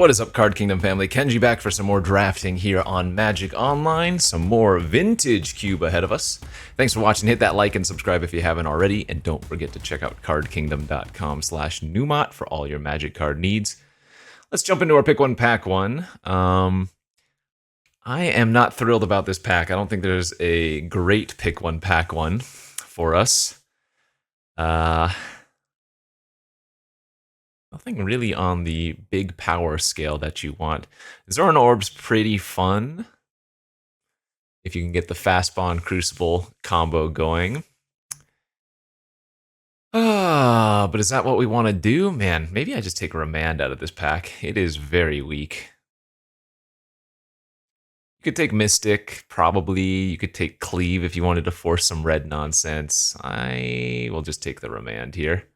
What is up, Card Kingdom family? Kenji back for some more drafting here on Magic Online. Some more vintage cube ahead of us. Thanks for watching. Hit that like and subscribe if you haven't already. And don't forget to check out cardkingdom.com/Numot for all your Magic card needs. Let's jump into our pick one, pack one. I am not thrilled about this pack. I don't think there's a great pick one, pack one for us. Nothing really on the big power scale that you want. Zoran Orb's pretty fun if you can get the Fast Bond Crucible combo going. But is that what we want to do? Man, maybe I just take Remand out of this pack. It is very weak. You could take Mystic, probably. You could take Cleave if you wanted to force some red nonsense. I will just take the Remand here.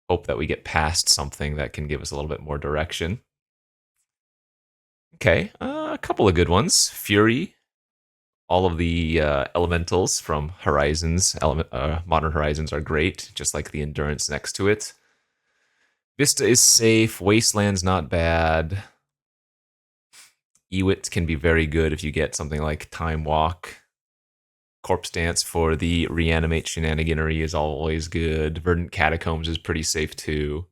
Hope that we get past something that can give us a little bit more direction. Okay, a couple of good ones. Fury. All of the elementals from Horizons, Modern Horizons are great, just like the Endurance next to it. Vista is safe. Wasteland's not bad. Ewit can be very good if you get something like Time Walk. Corpse Dance for the reanimate shenaniganery is always good. Verdant Catacombs is pretty safe too.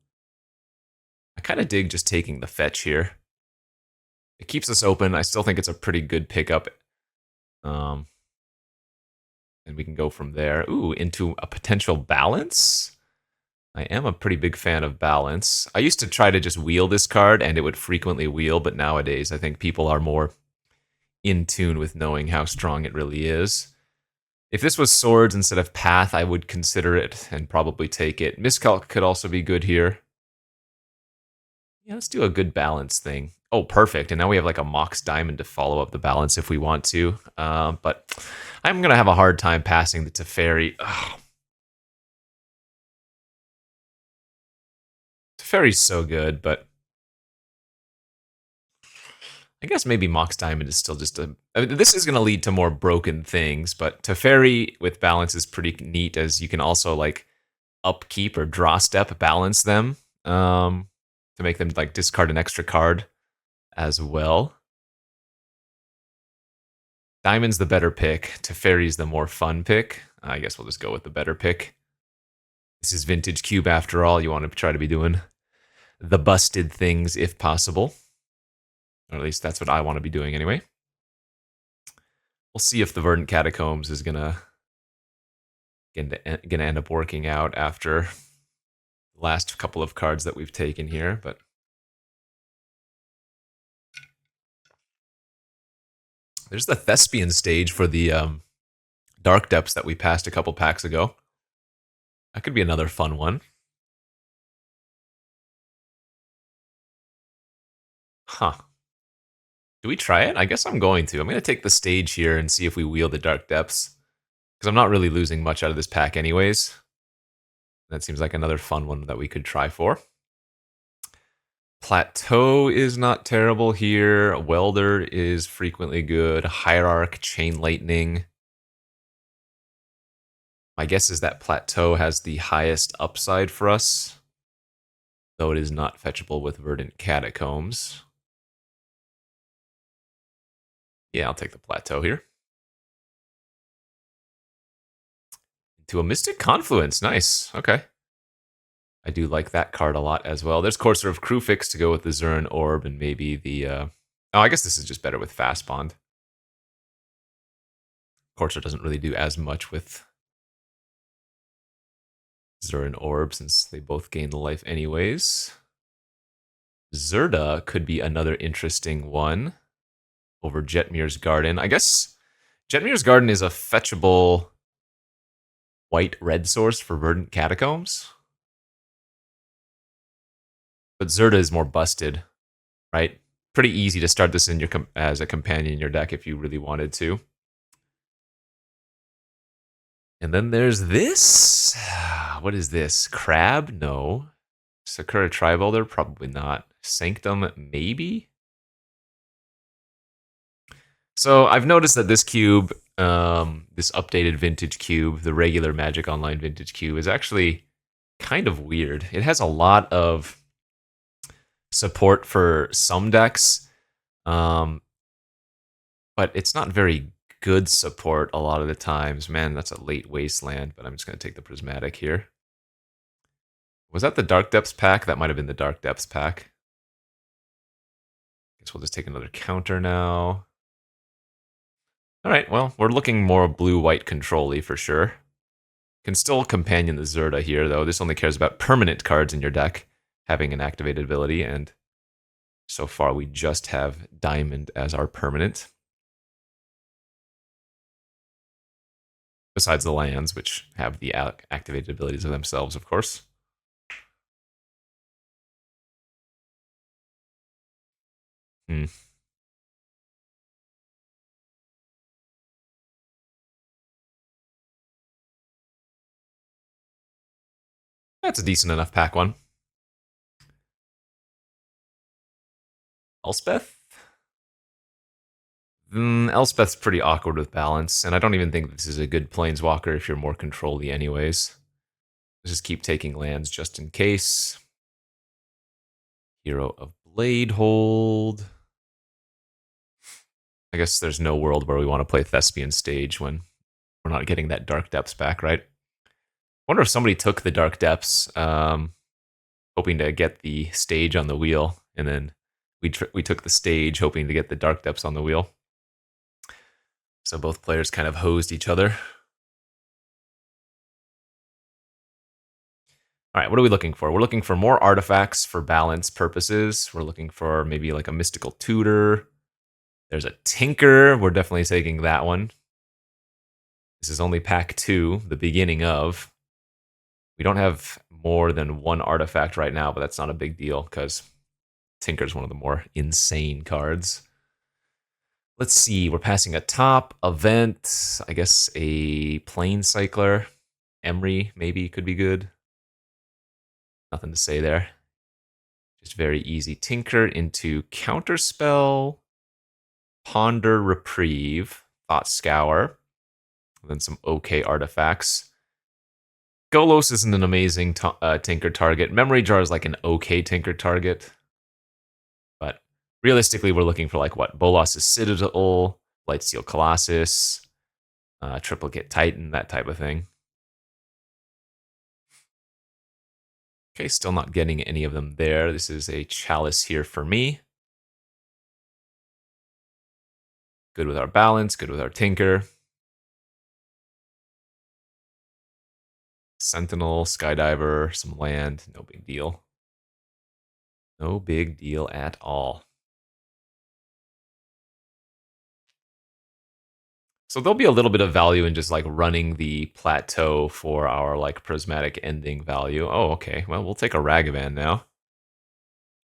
I kind of dig just taking the fetch here. It keeps us open. I still think it's a pretty good pickup. And we can go from there. Ooh, into a potential balance? I am a pretty big fan of balance. I used to try to just wheel this card, and it would frequently wheel, but nowadays I think people are more in tune with knowing how strong it really is. If this was Swords instead of Path, I would consider it and probably take it. Miscalc could also be good here. Yeah, let's do a good balance thing. Oh, perfect. And now we have like a Mox Diamond to follow up the balance if we want to. But I'm going to have a hard time passing the Teferi. Oh. Teferi's so good, but I guess maybe Mox Diamond is still just a... I mean, this is going to lead to more broken things, but Teferi with balance is pretty neat, as you can also like upkeep or draw step balance them to make them like discard an extra card as well. Diamond's the better pick. Teferi's the more fun pick. I guess we'll just go with the better pick. This is Vintage Cube after all. You want to try to be doing the busted things if possible. Or at least that's what I want to be doing anyway. We'll see if the Verdant Catacombs is gonna end up working out after the last couple of cards that we've taken here, but there's the Thespian stage for the Dark Depths that we passed a couple packs ago. That could be another fun one. Huh. Do we try it? I guess I'm going to. I'm going to take the stage here and see if we wheel the Dark Depths. Because I'm not really losing much out of this pack anyways. That seems like another fun one that we could try for. Plateau is not terrible here. Welder is frequently good. Hierarch, Chain Lightning. My guess is that Plateau has the highest upside for us. Though it is not fetchable with Verdant Catacombs. Yeah, I'll take the Plateau here. Into a Mystic Confluence. Nice. Okay. I do like that card a lot as well. There's Courser of Crufix to go with the Zoran Orb and maybe the... Oh, I guess this is just better with Fast Bond. Courser doesn't really do as much with Zoran Orb since they both gain the life anyways. Zerda could be another interesting one over Jetmir's Garden. I guess Jetmir's Garden is a fetchable white-red source for Verdant Catacombs. But Zerda is more busted, right? Pretty easy to start this in your as a companion in your deck if you really wanted to. And then there's this. What is this? Crab? No. Sakura Tribolder? Probably not. Sanctum? Maybe? So I've noticed that this cube, this updated vintage cube, the regular Magic Online vintage cube, is actually kind of weird. It has a lot of support for some decks, but it's not very good support a lot of the times. Man, that's a late Wasteland, but I'm just going to take the Prismatic here. Was that the Dark Depths pack? That might have been the Dark Depths pack. Guess we'll just take another counter now. All right, well, we're looking more blue-white control-y for sure. Can still companion the Zerda here, though. This only cares about permanent cards in your deck having an activated ability, and so far we just have Diamond as our permanent. Besides the lands, which have the activated abilities of themselves, of course. That's a decent enough pack one. Elspeth? Elspeth's pretty awkward with balance, and I don't even think this is a good planeswalker if you're more control-y anyways. Let's just keep taking lands just in case. Hero of Bladehold. I guess there's no world where we want to play Thespian Stage when we're not getting that Dark Depths back, right? I wonder if somebody took the Dark Depths, hoping to get the stage on the wheel, and then we took the stage hoping to get the Dark Depths on the wheel. So both players kind of hosed each other. All right, what are we looking for? We're looking for more artifacts for balance purposes. We're looking for maybe like a Mystical Tutor. There's a Tinker. We're definitely taking that one. This is only pack 2, the beginning of. We don't have more than one artifact right now, but that's not a big deal because Tinker's one of the more insane cards. Let's see, we're passing a top, event, I guess a Plane Cycler. Emery maybe could be good. Nothing to say there. Just very easy. Tinker into Counterspell, Ponder, Reprieve, Thought Scour, and then some okay artifacts. Golos isn't an amazing Tinker target. Memory Jar is like an okay Tinker target. But realistically, we're looking for like what? Bolas' Citadel, Blightsteel Colossus, Triplicate Titan, that type of thing. Okay, still not getting any of them there. This is a Chalice here for me. Good with our balance, good with our Tinker. Sentinel, Skydiver, some land, no big deal. No big deal at all. So there'll be a little bit of value in just like running the plateau for our like prismatic ending value. Oh, okay. Well, we'll take a Ragavan now.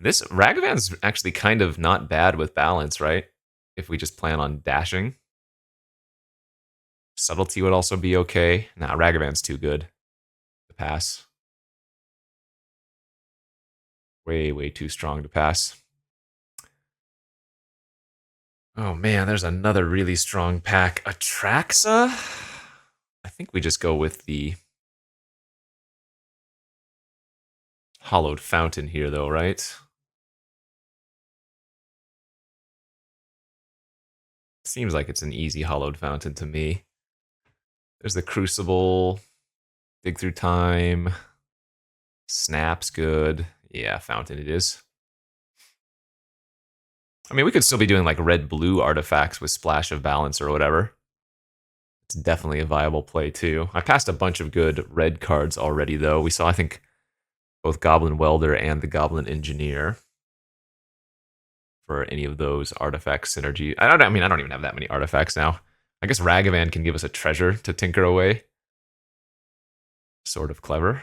This Ragavan's actually kind of not bad with balance, right? If we just plan on dashing. Subtlety would also be okay. Nah, Ragavan's too good to pass. Way, way too strong to pass. Oh man, there's another really strong pack. Atraxa? I think we just go with the Hollowed Fountain here, though, right? Seems like it's an easy Hollowed Fountain to me. There's the Crucible, Dig Through Time, Snap's good. Yeah, Fountain it is. I mean, we could still be doing like red-blue artifacts with Splash of Balance or whatever. It's definitely a viable play too. I passed a bunch of good red cards already, though. We saw, I think, both Goblin Welder and the Goblin Engineer for any of those artifact synergy. I don't even have that many artifacts now. I guess Ragavan can give us a treasure to tinker away. Sort of clever.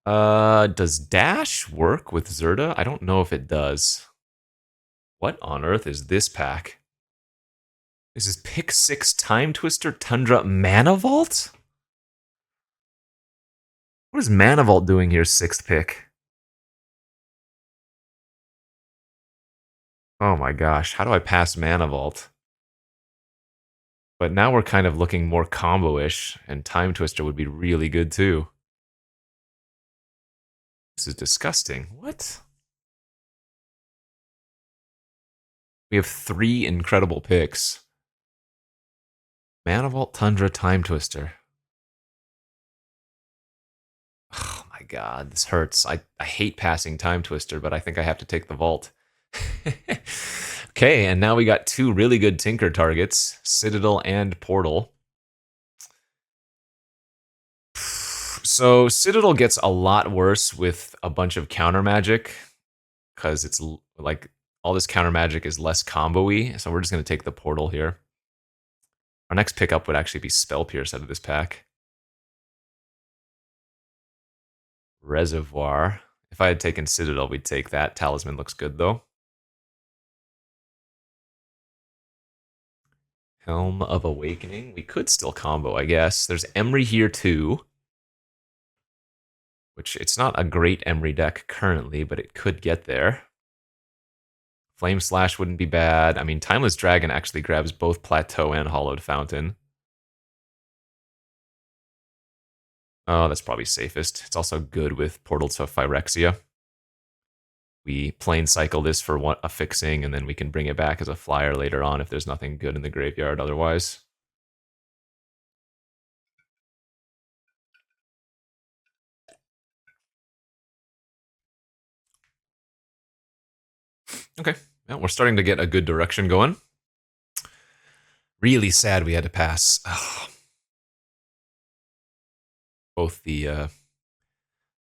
Does Dash work with Zerda? I don't know if it does. What on earth is this pack? This is pick 6 Time Twister Tundra Mana Vault? What is Mana Vault doing here, 6th pick? Oh my gosh, how do I pass Mana Vault? But now we're kind of looking more combo-ish, and Time Twister would be really good too. This is disgusting. What? We have 3 incredible picks. Manivault, Tundra, Time Twister. Oh my god, this hurts. I hate passing Time Twister, but I think I have to take the Vault. Okay, and now we got 2 really good Tinker targets, Citadel and Portal. So Citadel gets a lot worse with a bunch of counter magic, because it's like all this counter magic is less combo-y, so we're just going to take the Portal here. Our next pickup would actually be Spell Pierce out of this pack. Reservoir. If I had taken Citadel, we'd take that. Talisman looks good, though. Helm of Awakening. We could still combo, I guess. There's Emry here, too. Which, it's not a great Emry deck currently, but it could get there. Flame Slash wouldn't be bad. I mean, Timeless Dragon actually grabs both Plateau and Hollowed Fountain. Oh, that's probably safest. It's also good with Portal to Phyrexia. We plain cycle this for a fixing, and then we can bring it back as a flyer later on if there's nothing good in the graveyard otherwise. Okay, well, we're starting to get a good direction going. Really sad we had to pass. Oh. Both the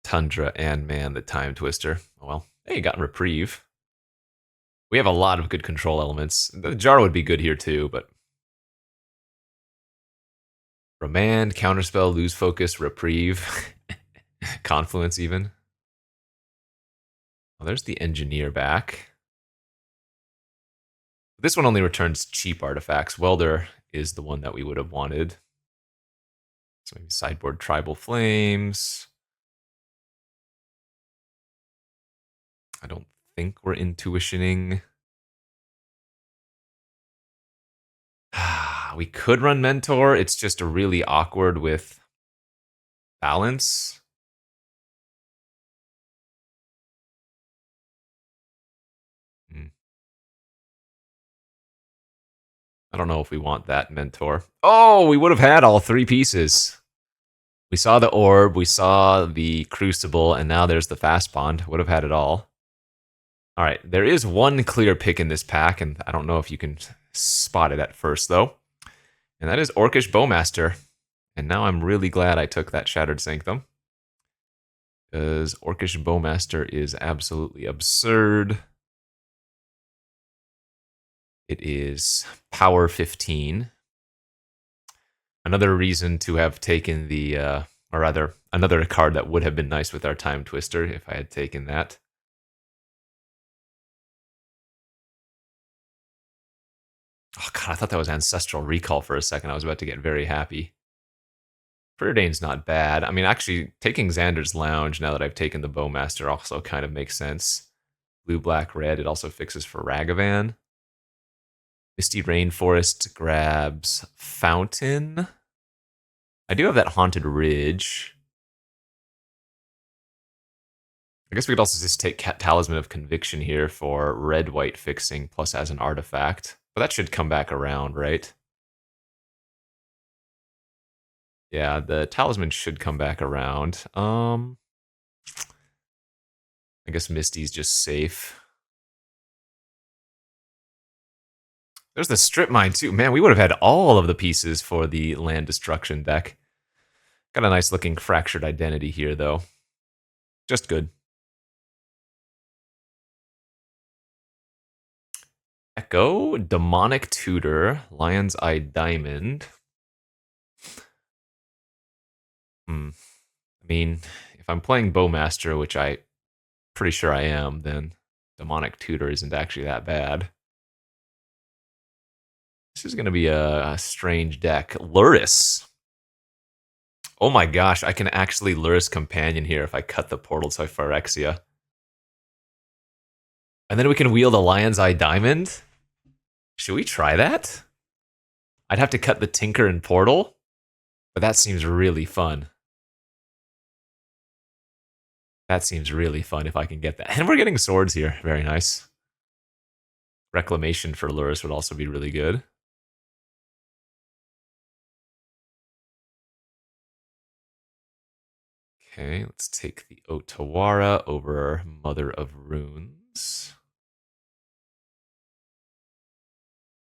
Tundra and, man, the Time Twister. Oh well. Hey, got Reprieve. We have a lot of good control elements. The Jar would be good here too, but... Remand, Counterspell, Lose Focus, Reprieve. Confluence even. Oh, there's the Engineer back. This one only returns cheap artifacts. Welder is the one that we would have wanted. So maybe sideboard Tribal Flames. I don't think we're intuitioning. We could run Mentor. It's just really awkward with balance. I don't know if we want that Mentor. Oh, we would have had all 3 pieces. We saw the Orb, we saw the Crucible, and now there's the Fast Bond. Would have had it all. All right, there is one clear pick in this pack, and I don't know if you can spot it at first, though. And that is Orcish Bowmaster. And now I'm really glad I took that Shattered Sanctum, because Orcish Bowmaster is absolutely absurd. It is power 15. Another reason to have taken the, or rather, another card that would have been nice with our Time Twister if I had taken that. Oh god, I thought that was Ancestral Recall for a second. I was about to get very happy. Preordain's not bad. I mean, actually, taking Xander's Lounge now that I've taken the Bowmaster also kind of makes sense. Blue, black, red. It also fixes for Ragavan. Misty Rainforest grabs Fountain. I do have that Haunted Ridge. I guess we could also just take Talisman of Conviction here for red-white fixing, plus as an artifact. But that should come back around, right? Yeah, the Talisman should come back around. I guess Misty's just safe. There's the Strip Mine, too. Man, we would have had all of the pieces for the Land Destruction deck. Got a nice-looking Fractured Identity here, though. Just good. Echo, Demonic Tutor, Lion's Eye Diamond. I mean, if I'm playing Bowmaster, which I'm pretty sure I am, then Demonic Tutor isn't actually that bad. This is going to be a strange deck. Luris. Oh my gosh, I can actually Luris Companion here if I cut the Portal to Phyrexia. And then we can wield a Lion's Eye Diamond? Should we try that? I'd have to cut the Tinker and Portal, but that seems really fun. That seems really fun if I can get that. And we're getting swords here. Very nice. Reclamation for Lurrus would also be really good. Okay, let's take the Otawara over Mother of Runes.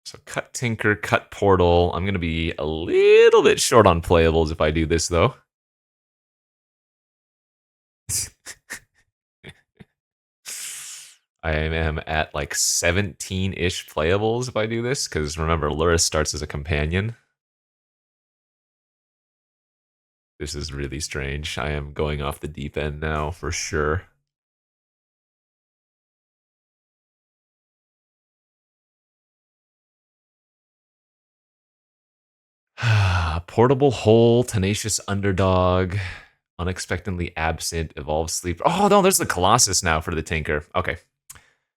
So cut Tinker, cut Portal. I'm going to be a little bit short on playables if I do this, though. I am at like 17-ish playables if I do this, because remember, Lurrus starts as a companion. This is really strange. I am going off the deep end now, for sure. Portable Hole, Tenacious Underdog, Unexpectedly Absent, Evolved Sleep. Oh, no, there's the Colossus now for the Tinker. Okay.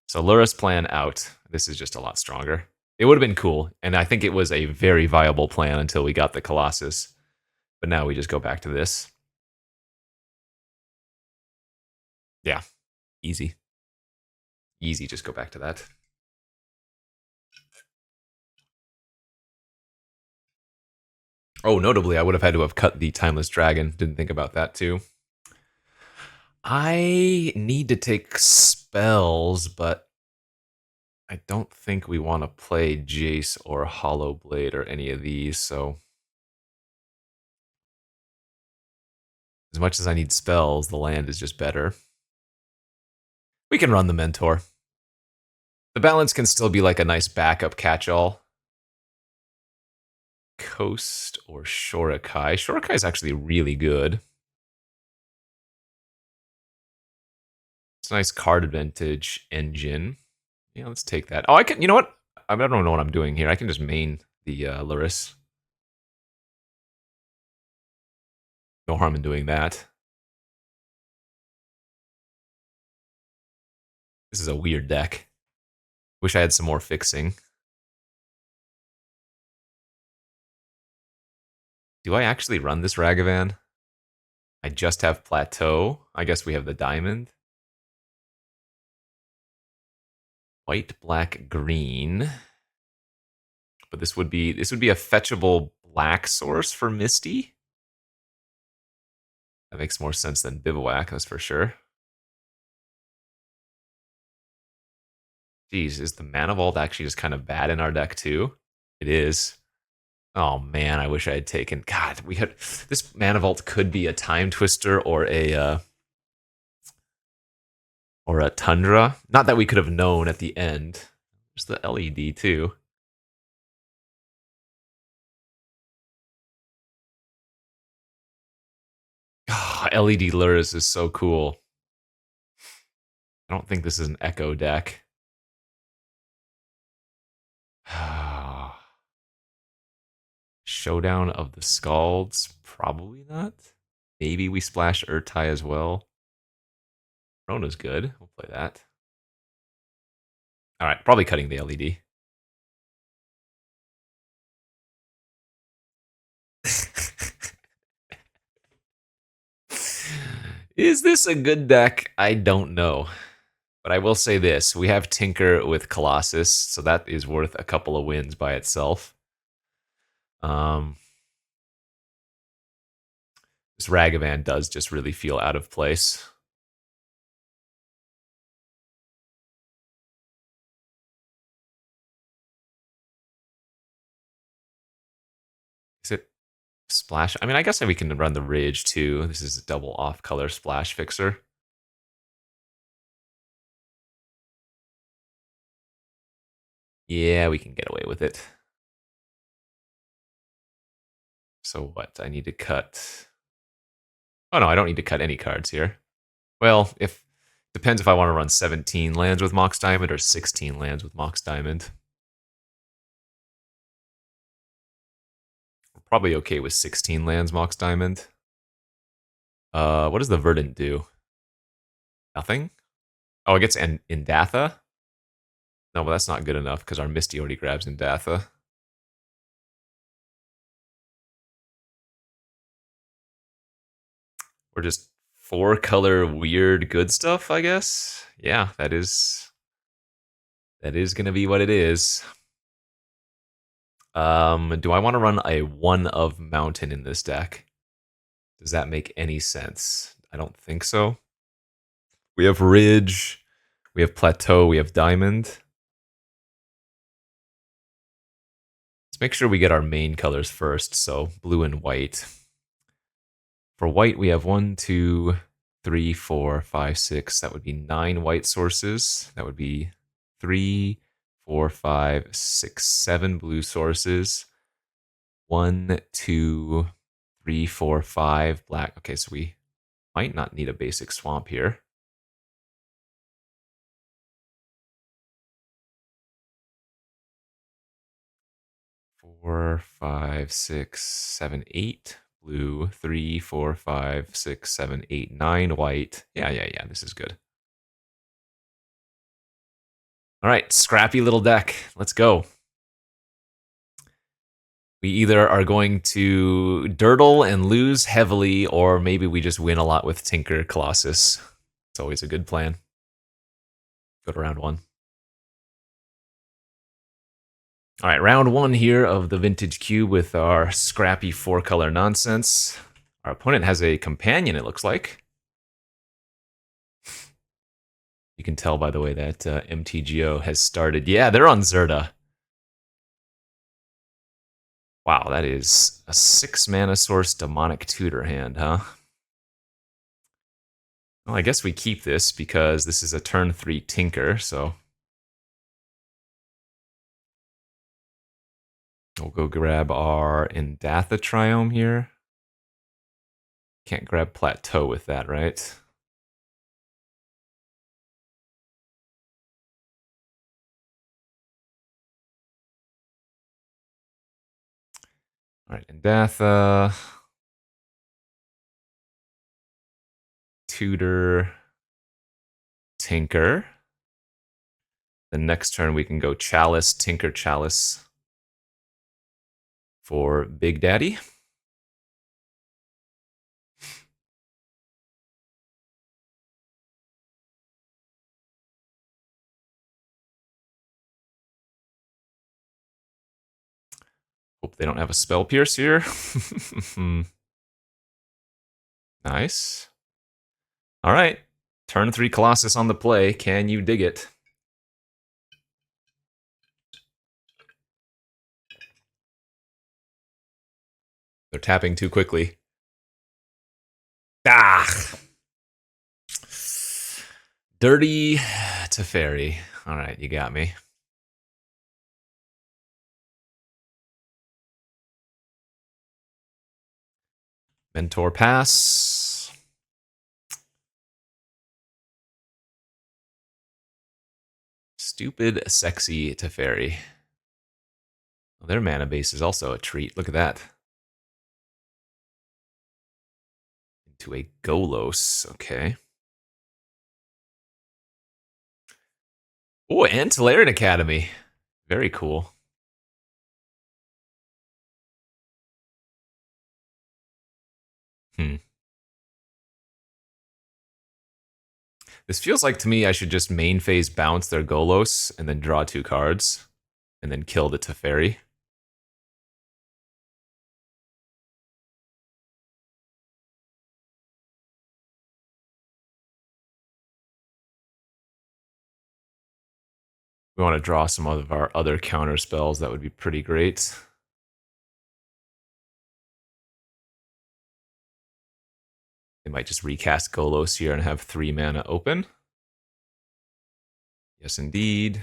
So Lurrus plan out. This is just a lot stronger. It would have been cool, and I think it was a very viable plan until we got the Colossus. But now we just go back to this. Yeah, easy. Easy, just go back to that. Oh, notably, I would have had to have cut the Timeless Dragon. Didn't think about that, too. I need to take spells, but I don't think we want to play Jace or Hollow Blade or any of these, so as much as I need spells, the land is just better. We can run the Mentor. The balance can still be like a nice backup catch-all. Coast or Shorakai. Shorakai is actually really good. It's a nice card advantage engine. Yeah, let's take that. Oh, I can. You know what? I don't know what I'm doing here. I can just main the Lurrus. No harm in doing that. This is a weird deck. Wish I had some more fixing. Do I actually run this Ragavan? I just have Plateau. I guess we have the Diamond. White, black, green. But this would be a fetchable black source for Misty. That makes more sense than Bivouac, that's for sure. Geez, is the Mana Vault actually just kind of bad in our deck too? It is. Oh man, I wish I had taken. God, we had this Mana Vault could be a Time Twister or a Tundra. Not that we could have known at the end. There's the LED too. Oh, LED Lurrus is so cool. I don't think this is an Echo deck. Showdown of the Scalds? Probably not. Maybe we splash Urtai as well. Rona's good. We'll play that. All right, probably cutting the LED. Is this a good deck? I don't know. But I will say this. We have Tinker with Colossus, so that is worth a couple of wins by itself. This Ragavan does just really feel out of place. Is it splash? I mean, I guess we can run the Ridge too. This is a double off-color splash fixer. Yeah, we can get away with it. So what? I need to cut... Oh no, I don't need to cut any cards here. Well, if depends if I want to run 17 lands with Mox Diamond or 16 lands with Mox Diamond. We're probably okay with 16 lands Mox Diamond. What does the Verdant do? Nothing? Oh, it gets Indatha? No, but that's not good enough because our Misty already grabs Indatha. We're just 4-color weird good stuff, I guess. Yeah, that is gonna be what it is. Do I want to run a 1 of mountain in this deck? Does that make any sense? I don't think so. We have ridge, we have plateau, we have diamond. Let's make sure we get our main colors first, so blue and white. For white, we have 1, 2, 3, 4, 5, 6. That would be 9 white sources. That would be 3, 4, 5, 6, 7 blue sources. 1, 2, 3, 4, 5 black. Okay, so we might not need a basic swamp here. Four, 5, 6, 7, 8 blue. 3, 4, 5, 6, 7, 8, 9 white. Yeah. This is good. All right, scrappy little deck. Let's go. We either are going to dirtle and lose heavily, or maybe we just win a lot with Tinker Colossus. It's always a good plan. Go to round 1. All right, round 1 here of the Vintage Cube with our scrappy 4-color nonsense. Our opponent has a companion, it looks like. You can tell by the way that MTGO has started. Yeah, they're on Zerda. Wow, that is a 6-mana source demonic tutor hand, huh? Well, I guess we keep this because this is a turn 3 Tinker, so we'll go grab our Indatha Triome here. Can't grab Plateau with that, right? All right, Indatha. Tutor. Tinker. The next turn we can go Chalice, Tinker, Chalice for Big Daddy. Hope they don't have a Spell Pierce here. Nice. All right. Turn 3 Colossus on the play. Can you dig it? They're tapping too quickly. Ah! Dirty Teferi. All right, you got me. Mentor pass. Stupid, sexy Teferi. Well, their mana base is also a treat. Look at that. Into a Golos. Okay. Oh, and Tolarian Academy. Very cool. This feels like to me I should just main phase bounce their Golos and then draw 2 cards and then kill the Teferi. We want to draw some of our other counter spells. That would be pretty great. They might just recast Golos here and have 3 mana open. Yes, indeed.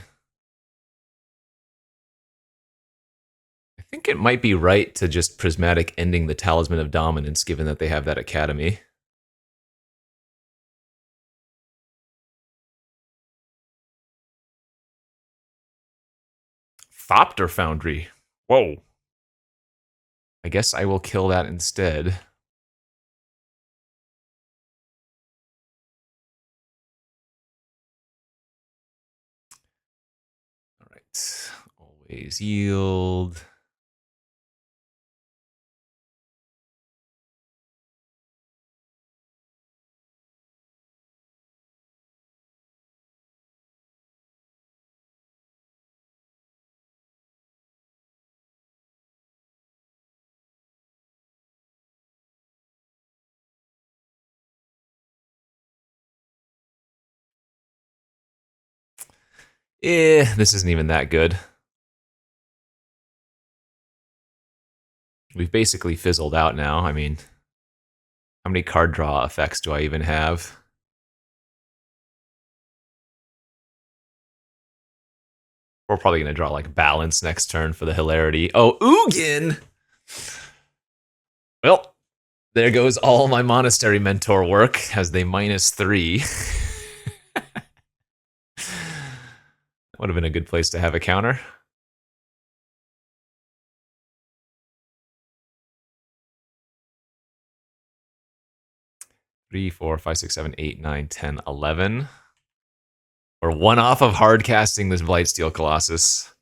I think it might be right to just Prismatic ending the Talisman of Dominance, given that they have that Academy. Thopter Foundry. Whoa. I guess I will kill that instead. All right. Always yield. This isn't even that good. We've basically fizzled out now. I mean, how many card draw effects do I even have? We're probably going to draw like balance next turn for the hilarity. Oh, Ugin! Well, there goes all my monastery mentor work as they -3. Would have been a good place to have a counter. Three, 4, 5, 6, 7, 8, 9, 10, 11. We're one off of hard casting this Blightsteel Colossus.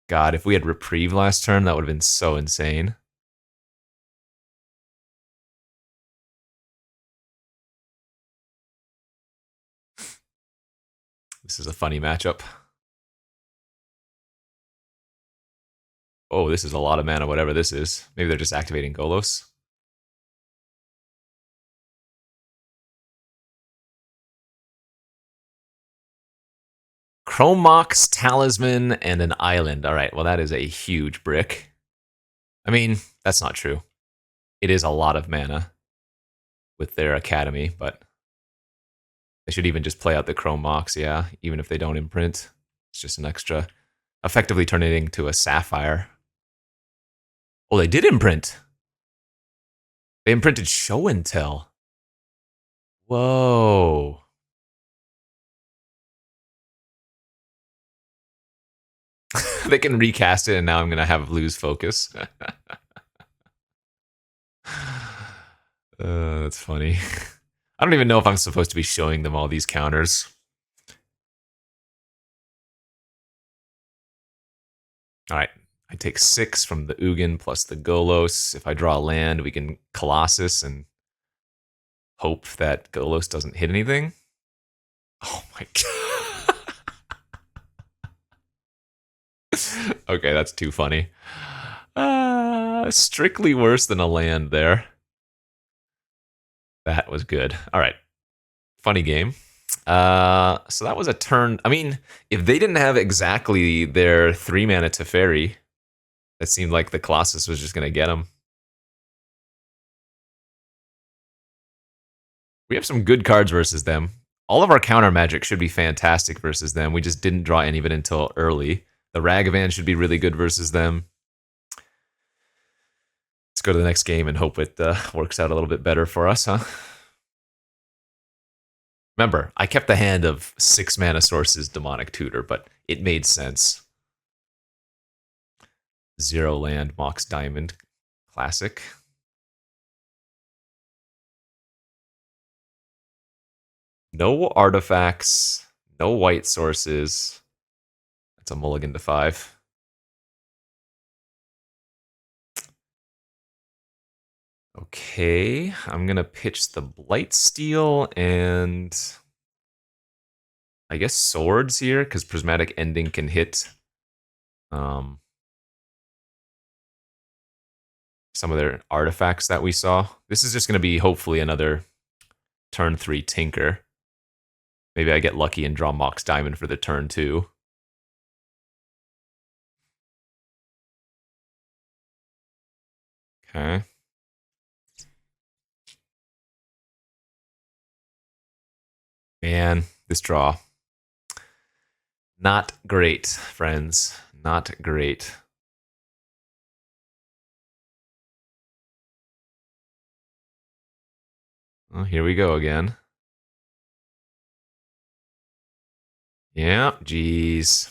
God, if we had reprieve last turn, that would have been so insane. This is a funny matchup. Oh, this is a lot of mana, whatever this is. Maybe they're just activating Golos. Chromox, Talisman, and an Island. All right, well, that is a huge brick. I mean, that's not true. It is a lot of mana with their Academy, but they should even just play out the Chromox, yeah, even if they don't imprint. It's just an extra. Effectively turn it into a Sapphire. Oh, they did imprint. They imprinted Show and Tell. Whoa. They can recast it, and now I'm going to have lose focus. That's funny. I don't even know if I'm supposed to be showing them all these counters. All right. I take 6 from the Ugin plus the Golos. If I draw a land, we can Colossus and hope that Golos doesn't hit anything. Oh my god. Okay, that's too funny. Strictly worse than a land there. That was good. All right. Funny game. So that was a turn. I mean, if they didn't have exactly their 3-mana Teferi, it seemed like the Colossus was just going to get them. We have some good cards versus them. All of our counter magic should be fantastic versus them. We just didn't draw any of it until early. The Ragavan should be really good versus them. Let's go to the next game and hope it works out a little bit better for us, huh? Remember, I kept the hand of 6 mana sources Demonic Tutor, but it made sense. 0 land, Mox Diamond, classic. No artifacts, no white sources. That's a mulligan to 5. Okay, I'm gonna pitch the Blightsteel and I guess swords here, because Prismatic Ending can hit some of their artifacts that we saw. This is just gonna be hopefully another turn 3 Tinker. Maybe I get lucky and draw Mox Diamond for the turn 2. Okay. Man, this draw. Not great, friends. Not great. Well, here we go again. Yeah, geez.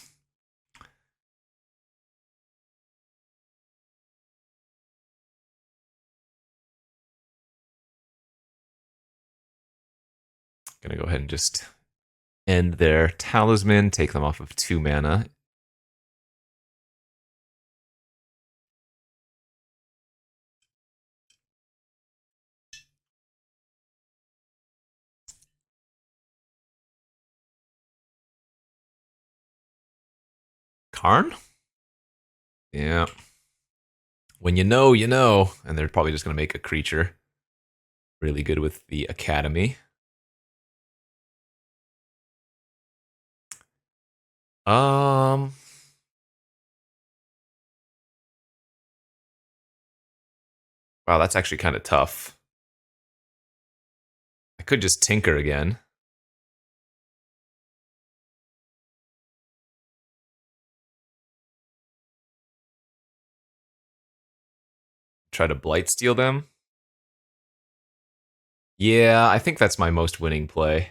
Gonna go ahead and just end their Talisman, take them off of 2 mana. Karn? Yeah. When you know, you know. And they're probably just going to make a creature. Really good with the Academy. Um, wow, that's actually kind of tough. I could just tinker again. Try to Blightsteel them. Yeah, I think that's my most winning play.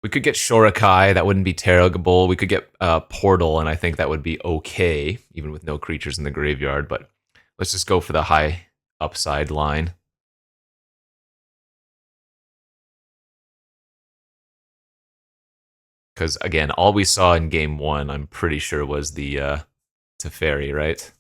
We could get Shorakai, that wouldn't be terrible. We could get Portal, and I think that would be okay, even with no creatures in the graveyard. But let's just go for the high upside line. Because, again, all we saw in game one, I'm pretty sure, was the Teferi, right?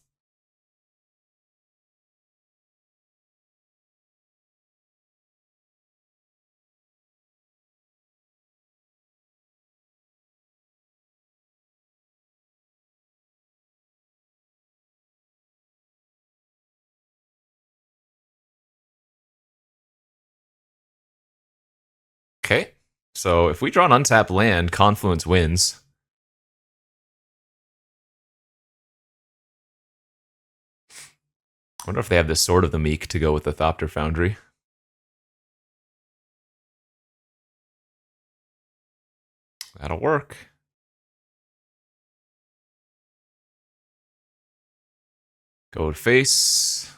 Okay. So if we draw an untapped land, Confluence wins. I wonder if they have the Sword of the Meek to go with the Thopter Foundry. That'll work. Go to face.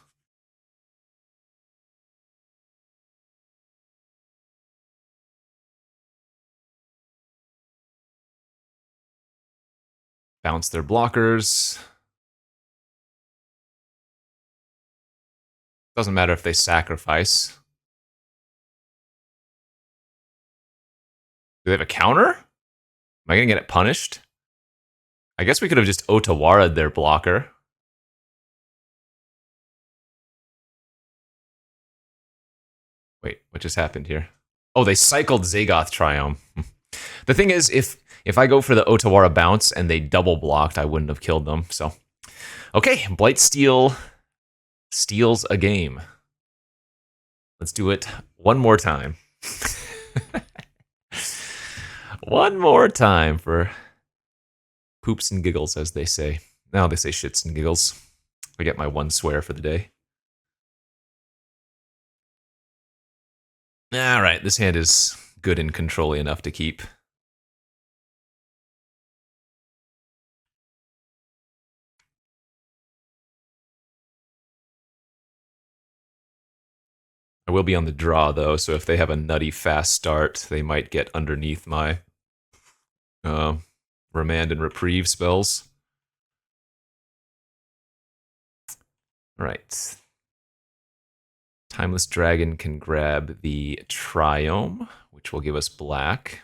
Bounce their blockers. Doesn't matter if they sacrifice. Do they have a counter? Am I going to get it punished? I guess we could have just Otawara their blocker. Wait, what just happened here? Oh, they cycled Zagoth Triumph. The thing is, if I go for the Otawara bounce and they double blocked, I wouldn't have killed them. So, okay, Blightsteel steals a game. Let's do it one more time. One more time for poops and giggles, as they say. Now they say shits and giggles. I get my one swear for the day. All right, this hand is good and controlly enough to keep. I will be on the draw, though, so if they have a nutty fast start, they might get underneath my Remand and Reprieve spells. All right. Timeless Dragon can grab the Triome, which will give us black.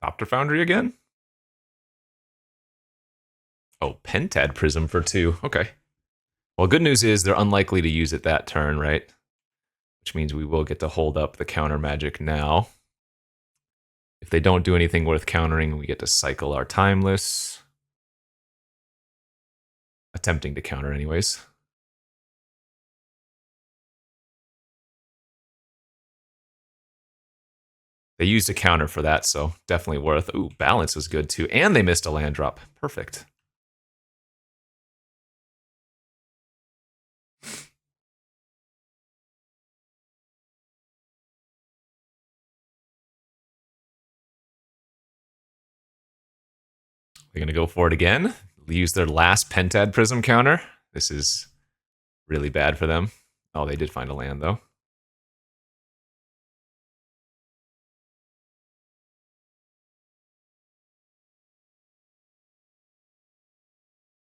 Thopter Foundry again? Oh, Pentad Prism for 2. Okay. Well, good news is they're unlikely to use it that turn, right? Which means we will get to hold up the counter magic now. If they don't do anything worth countering, we get to cycle our Timeless. Attempting to counter anyways. They used a counter for that, so definitely worth. Ooh, Balance was good too. And they missed a land drop. Perfect. They're going to go for it again. Use their last Pentad Prism counter. This is really bad for them. Oh, they did find a land, though.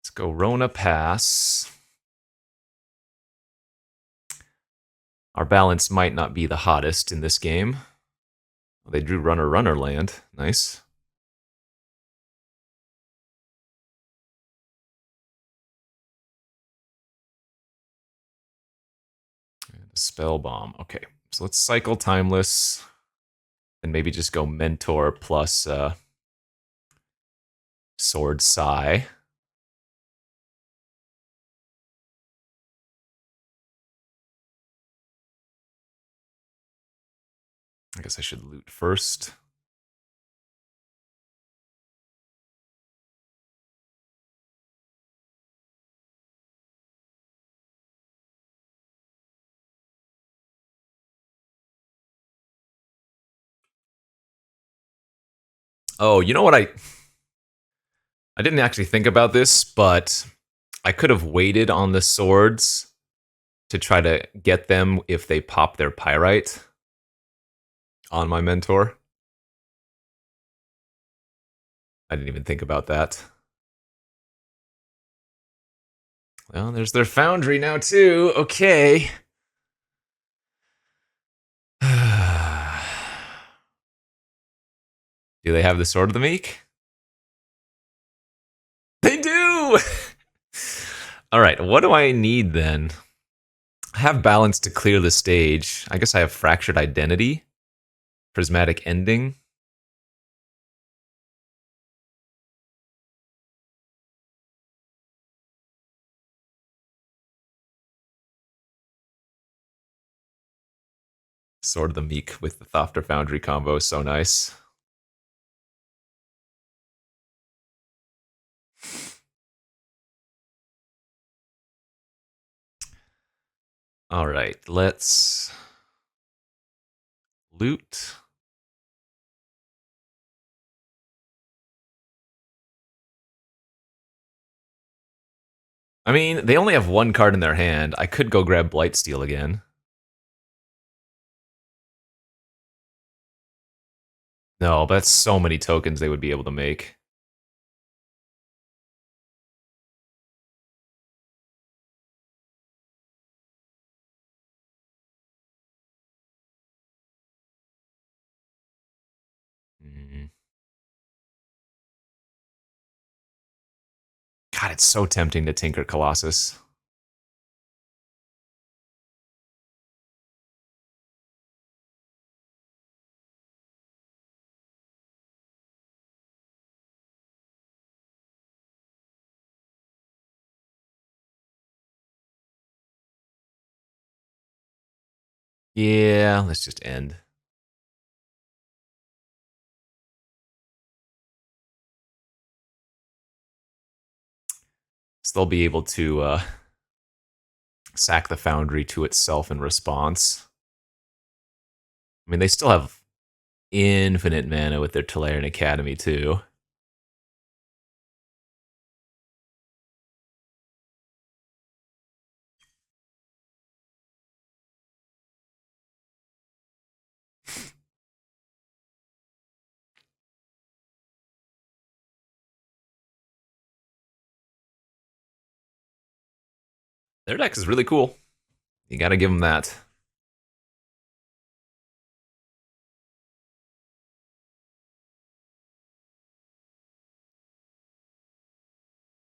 Let's go Rona Pass. Our balance might not be the hottest in this game. They drew Runner land. Nice. And a Spell Bomb. Okay, so let's cycle Timeless. And maybe just go Mentor plus Sword Sai. I guess I should loot first. Oh, you know what? I didn't actually think about this, but I could have waited on the swords to try to get them if they pop their pyrite on my mentor. I didn't even think about that. Well, there's their foundry now too. Okay. Do they have the Sword of the Meek? They do! Alright, what do I need then? I have balance to clear the stage. I guess I have Fractured Identity. Prismatic Ending. Sword of the Meek with the Thopter Foundry combo, so nice. Alright, let's loot. I mean, they only have one card in their hand. I could go grab Blightsteel again. No, but that's so many tokens they would be able to make. Mm. God, it's so tempting to Tinker Colossus. Yeah, let's just end. So they'll be able to sack the Foundry to itself in response. I mean, they still have infinite mana with their Tolarian Academy, too. Their deck is really cool. You gotta give them that.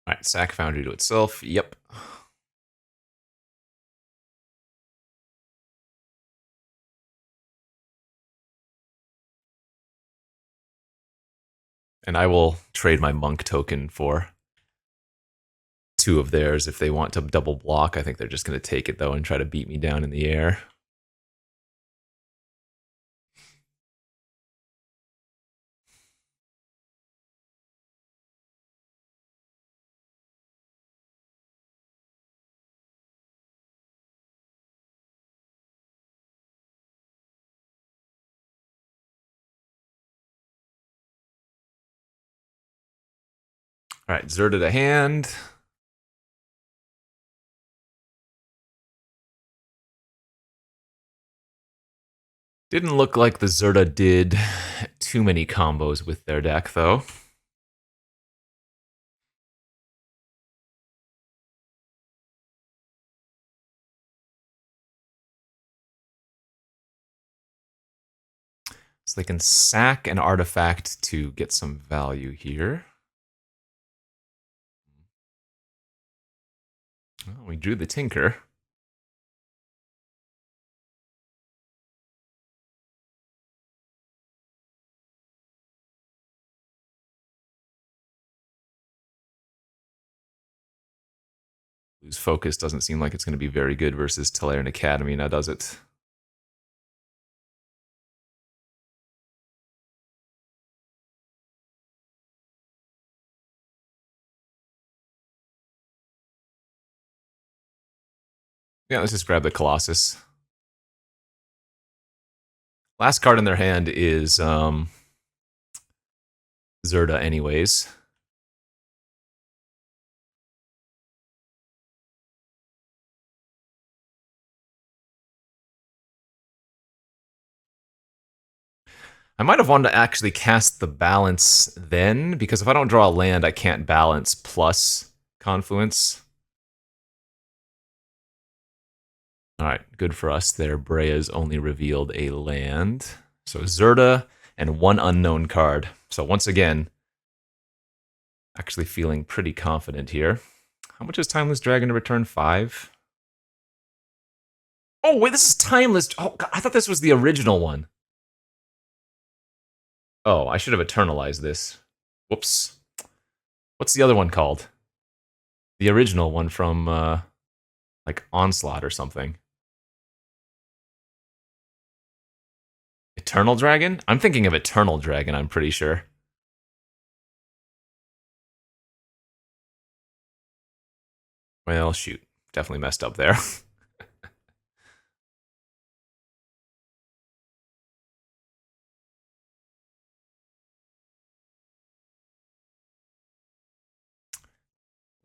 Alright, sack Foundry to itself. Yep. And I will trade my Monk token for two of theirs if they want to double block. I think they're just going to take it, though, and try to beat me down in the air. All right, Zerta to hand. Didn't look like the Zerta did too many combos with their deck, though. So they can sack an artifact to get some value here. Well, we drew the Tinker. Lose focus doesn't seem like it's going to be very good versus Tolarian Academy, now does it? Yeah, let's just grab the Colossus. Last card in their hand is Zerda anyways. I might have wanted to actually cast the balance then, because if I don't draw a land, I can't balance plus Confluence. Alright, good for us there. Brea's only revealed a land. So Zerda and one unknown card. So once again, actually feeling pretty confident here. How much is Timeless Dragon to return? 5? Oh, wait, this is Timeless. Oh, God, I thought this was the original one. Oh, I should have eternalized this. Whoops. What's the other one called? The original one from, like, Onslaught or something. Eternal Dragon? I'm thinking of Eternal Dragon, I'm pretty sure. Well, shoot. Definitely messed up there.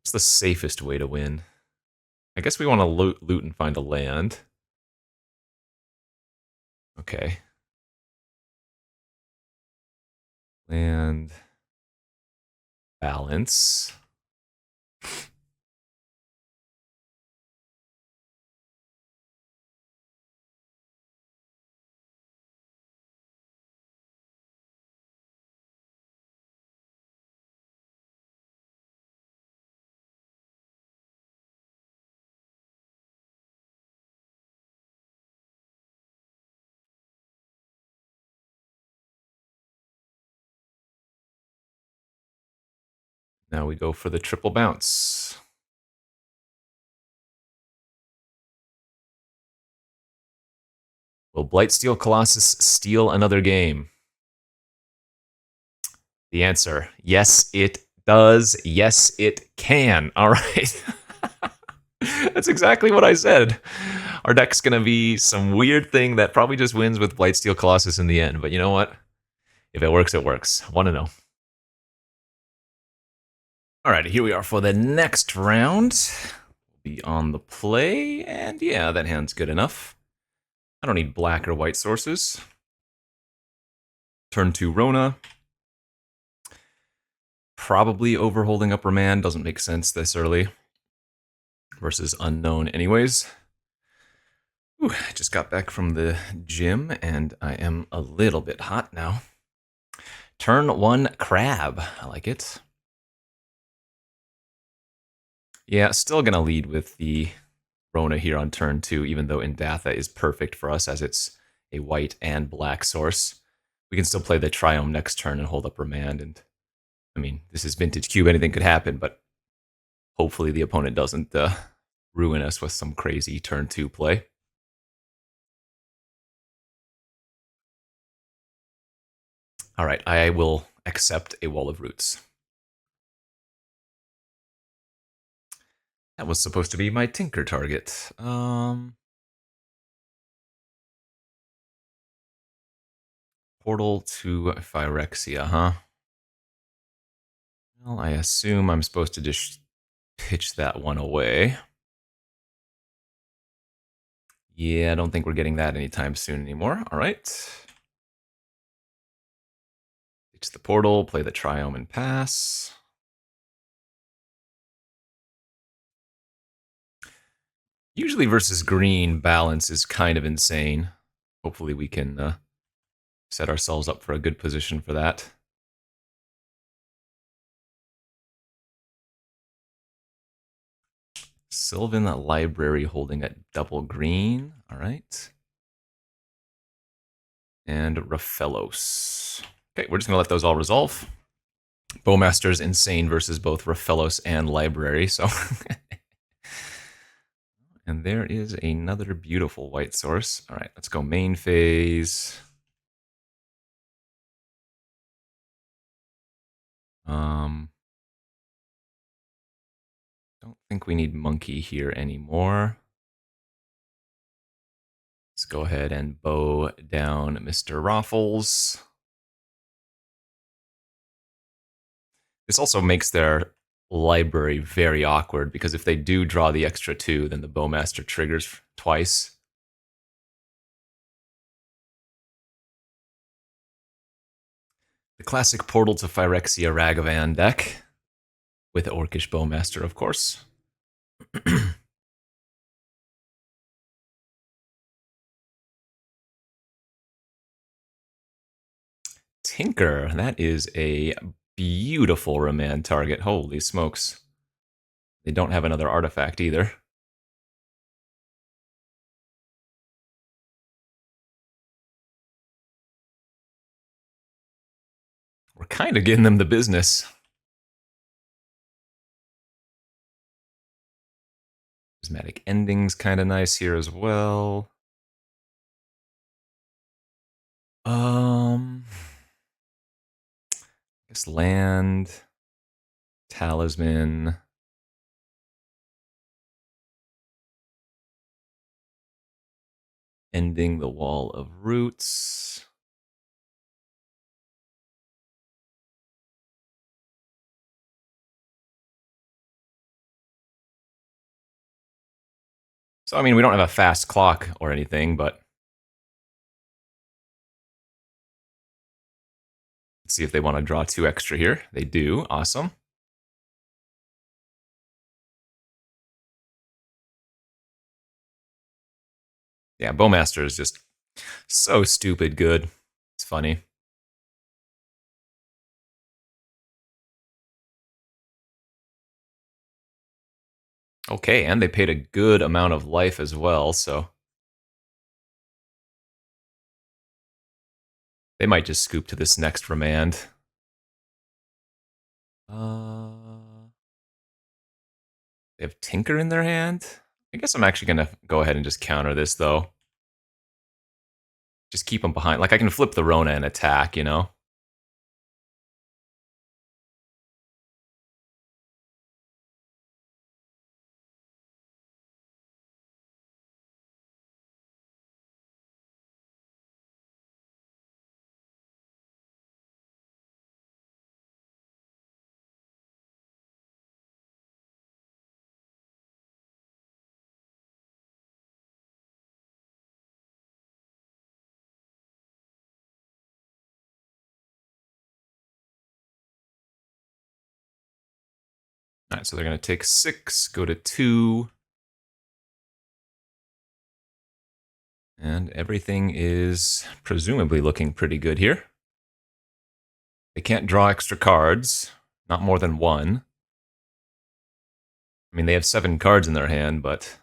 What's the safest way to win? I guess we want to loot and find a land. Okay. Land. Balance. Now we go for the triple bounce. Will Blightsteel Colossus steal another game? The answer, yes, it does. Yes, it can. All right. That's exactly what I said. Our deck's going to be some weird thing that probably just wins with Blightsteel Colossus in the end. But you know what? If it works, it works. 1-0. All right, here we are for the next round. We'll be on the play, and yeah, that hand's good enough. I don't need black or white sources. Turn 2 Rona. Probably overholding upper man. Doesn't make sense this early. Versus unknown anyways. Ooh, I just got back from the gym, and I am a little bit hot now. Turn 1 Crab. I like it. Yeah, still going to lead with the Rona here on turn 2, even though Indatha is perfect for us as it's a white and black source. We can still play the Triome next turn and hold up Remand. And I mean, this is Vintage Cube. Anything could happen, but hopefully the opponent doesn't ruin us with some crazy turn 2 play. All right, I will accept a Wall of Roots. That was supposed to be my Tinker target. Portal to Phyrexia, huh? Well, I assume I'm supposed to just pitch that one away. Yeah, I don't think we're getting that anytime soon anymore. All right. Pitch the portal, play the Triome and pass. Usually versus green, balance is kind of insane. Hopefully we can set ourselves up for a good position for that. Sylvan Library holding at double green. All right. And Raphelos. Okay, we're just going to let those all resolve. Bowmaster's insane versus both Raphelos and Library, so... And there is another beautiful white source. All right, let's go main phase. Don't think we need monkey here anymore. go ahead and bow down Mr. Raffles. This also makes their library very awkward, because if they do draw the extra 2, then the Bowmaster triggers twice. The classic Portal to Phyrexia Ragavan deck, with Orcish Bowmaster, of course. Tinker, that is a beautiful remand target. Holy smokes. They don't have another artifact either. We're kind of getting them the business. Prismatic Ending's kind of nice here as well. I guess land, talisman. Ending the Wall of Roots. So, I mean, we don't have a fast clock or anything, but let's see if they want to draw 2 extra here. They do. Awesome. Yeah, Bowmaster is just so stupid good. It's funny. Okay, and they paid a good amount of life as well, so they might just scoop to this next remand. They have Tinker in their hand? I guess I'm actually going to go ahead and just counter this, though. Just keep them behind. Like, I can flip the Rona and attack, you know? All right, so they're going to take 6, go to 2. And everything is presumably looking pretty good here. They can't draw extra cards, not more than 1. I mean, they have 7 cards in their hand, but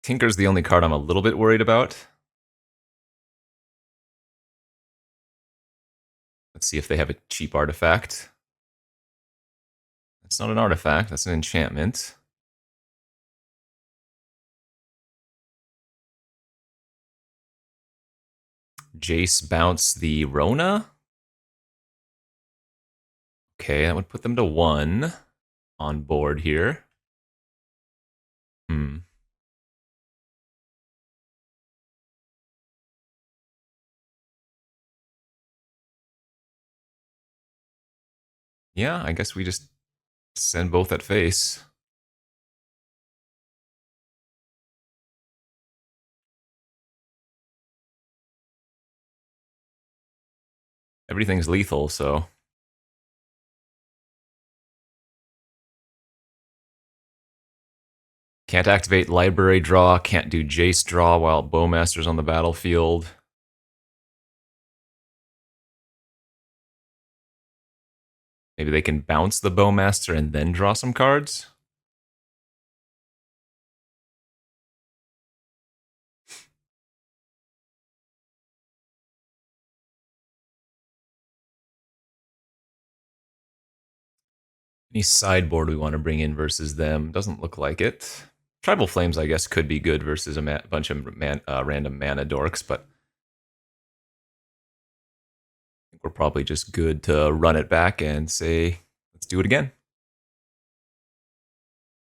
Tinker's the only card I'm a little bit worried about. Let's see if they have a cheap artifact. That's not an artifact, that's an enchantment. Jace bounce the Rona? Okay, that would put them to 1 on board here. Yeah, I guess we just send both at face. Everything's lethal, so can't activate library draw, can't do Jace draw while Bowmaster's on the battlefield. Maybe they can bounce the Bowmaster and then draw some cards? Any sideboard we want to bring in versus them? Doesn't look like it. Tribal Flames, I guess, could be good versus a bunch of random mana dorks, but I think we're probably just good to run it back and say, let's do it again.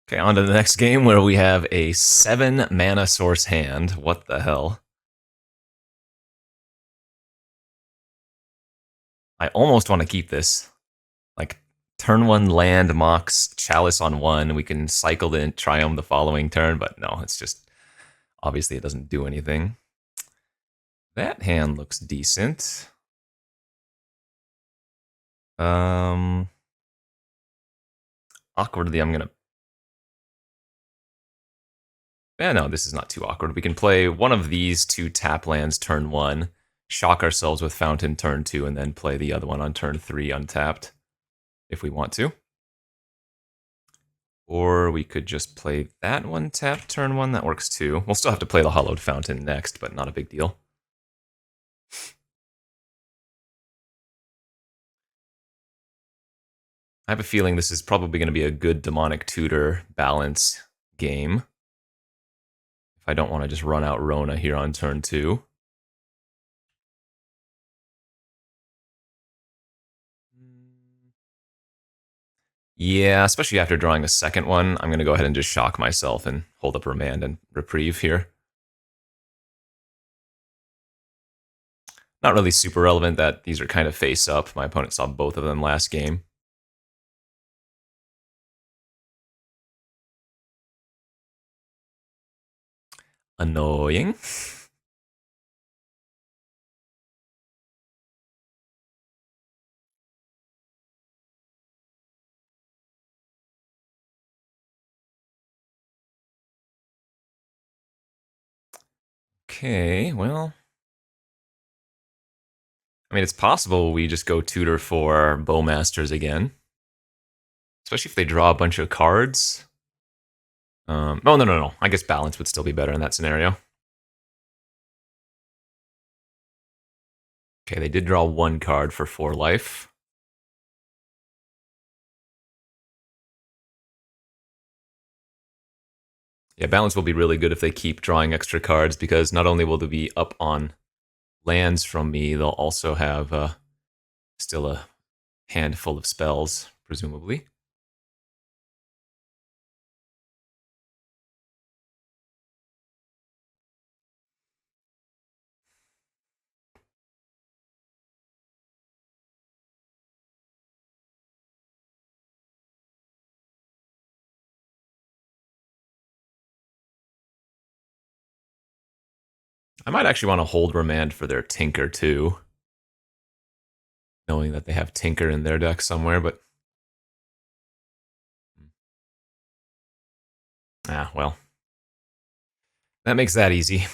Okay, on to the next game where we have a 7 mana source hand. What the hell? I almost want to keep this. Like, turn 1 land, Mox, Chalice on 1. We can cycle the Triome the following turn, but no, it's just, obviously it doesn't do anything. That hand looks decent. Awkwardly, I'm gonna... Yeah, no, this is not too awkward. We can play one of these 2 tap lands turn 1, shock ourselves with Fountain turn 2, and then play the other one on turn 3 untapped, if we want to. Or we could just play that one tap turn 1, that works too. We'll still have to play the Hollowed Fountain next, but not a big deal. I have a feeling this is probably going to be a good Demonic Tutor balance game. If I don't want to just run out Rona here on turn 2. Yeah, especially after drawing a second one, I'm going to go ahead and just shock myself and hold up Remand and Reprieve here. Not really super relevant that these are kind of face up. My opponent saw both of them last game. Annoying. Okay, well... I mean, it's possible we just go Tutor for Bowmasters again. Especially if they draw a bunch of cards. Oh, no. I guess Balance would still be better in that scenario. Okay, they did draw 1 card for 4 life. Yeah, Balance will be really good if they keep drawing extra cards, because not only will they be up on lands from me, they'll also have still a handful of spells, presumably. I might actually want to hold Remand for their Tinker, too. Knowing that they have Tinker in their deck somewhere, but... Ah, well. That makes that easy.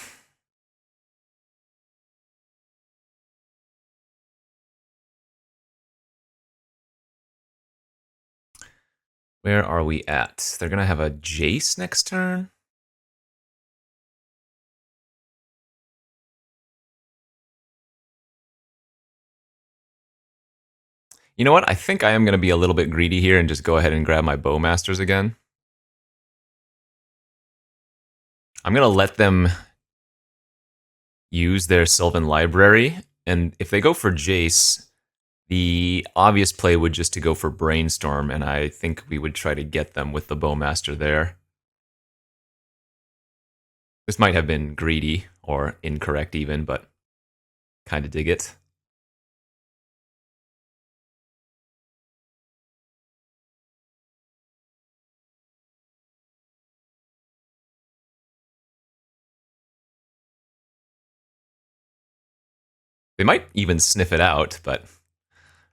Where are we at? They're going to have a Jace next turn? You know what? I think I am going to be a little bit greedy here and just go ahead and grab my Bowmasters again. I'm going to let them use their Sylvan Library, and if they go for Jace, the obvious play would just to go for Brainstorm, and I think we would try to get them with the Bowmaster there. This might have been greedy, or incorrect even, but kind of dig it. They might even sniff it out, but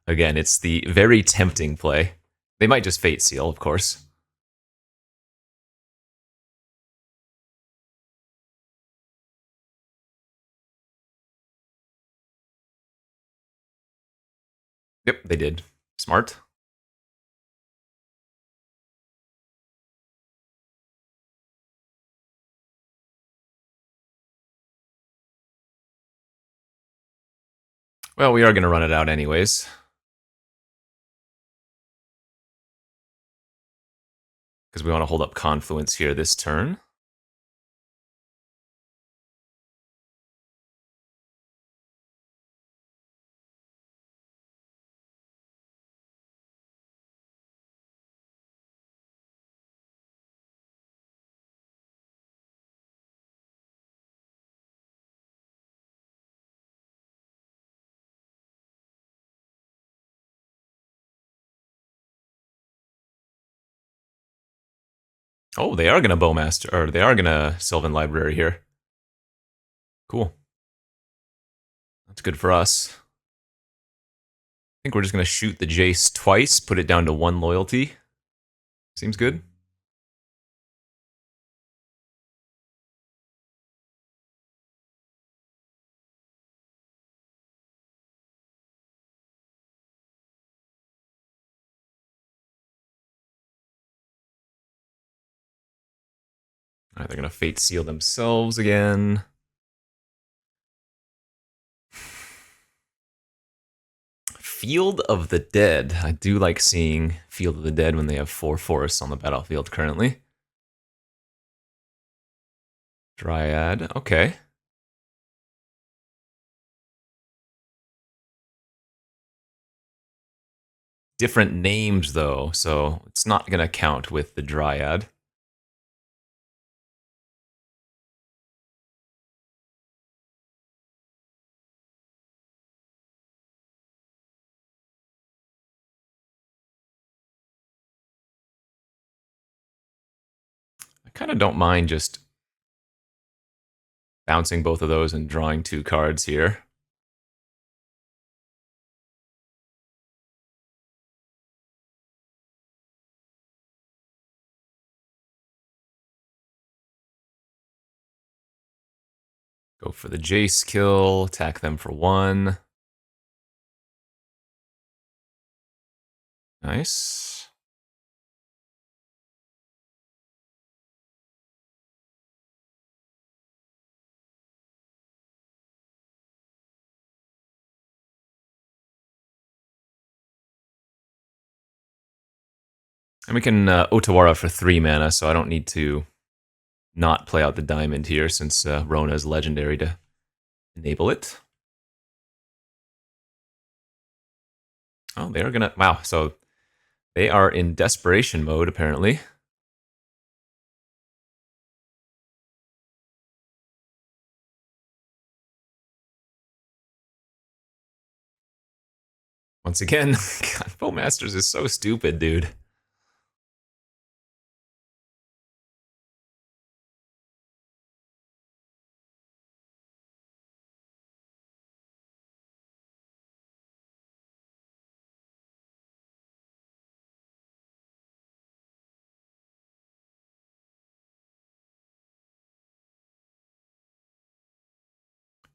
again, it's the very tempting play. They might just Fate Seal, of course. Yep, they did. Smart. Well, we are going to run it out anyways. Because we want to hold up Confluence here this turn. Oh, they are gonna Bowmaster, or they are gonna Sylvan Library here. Cool. That's good for us. I think we're just gonna shoot the Jace twice, put it down to 1 loyalty. Seems good. Alright, they're gonna Fate Seal themselves again. Field of the Dead. I do like seeing Field of the Dead when they have 4 forests on the battlefield currently. Dryad, okay. Different names though, so it's not gonna count with the Dryad. I kind of don't mind just bouncing both of those and drawing 2 cards here. Go for the Jace kill, attack them for 1. Nice. And we can Otawara for 3 mana, so I don't need to not play out the diamond here since Rona is legendary to enable it. Oh, they are gonna... Wow, so they are in desperation mode, apparently. Once again, God, Bowmasters is so stupid, dude.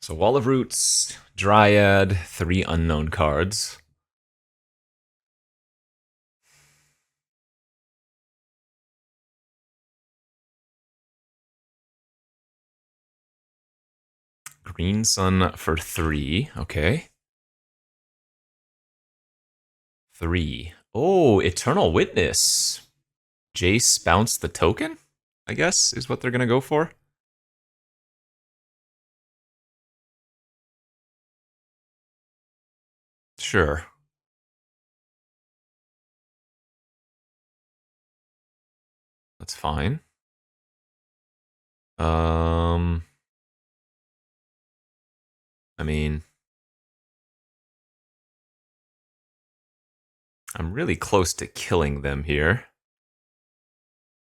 So Wall of Roots, Dryad, 3 unknown cards. Green Sun for 3, okay. 3. Oh, Eternal Witness. Jace bounce the token, I guess, is what they're gonna go for. Sure. That's fine. I mean, I'm really close to killing them here.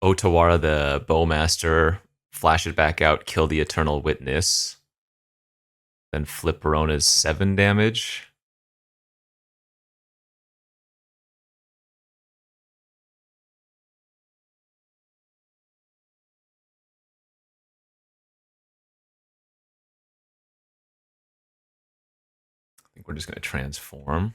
Otawara the Bowmaster, flash it back out, kill the Eternal Witness. Then flip Rona's 7 damage. I think we're just going to transform.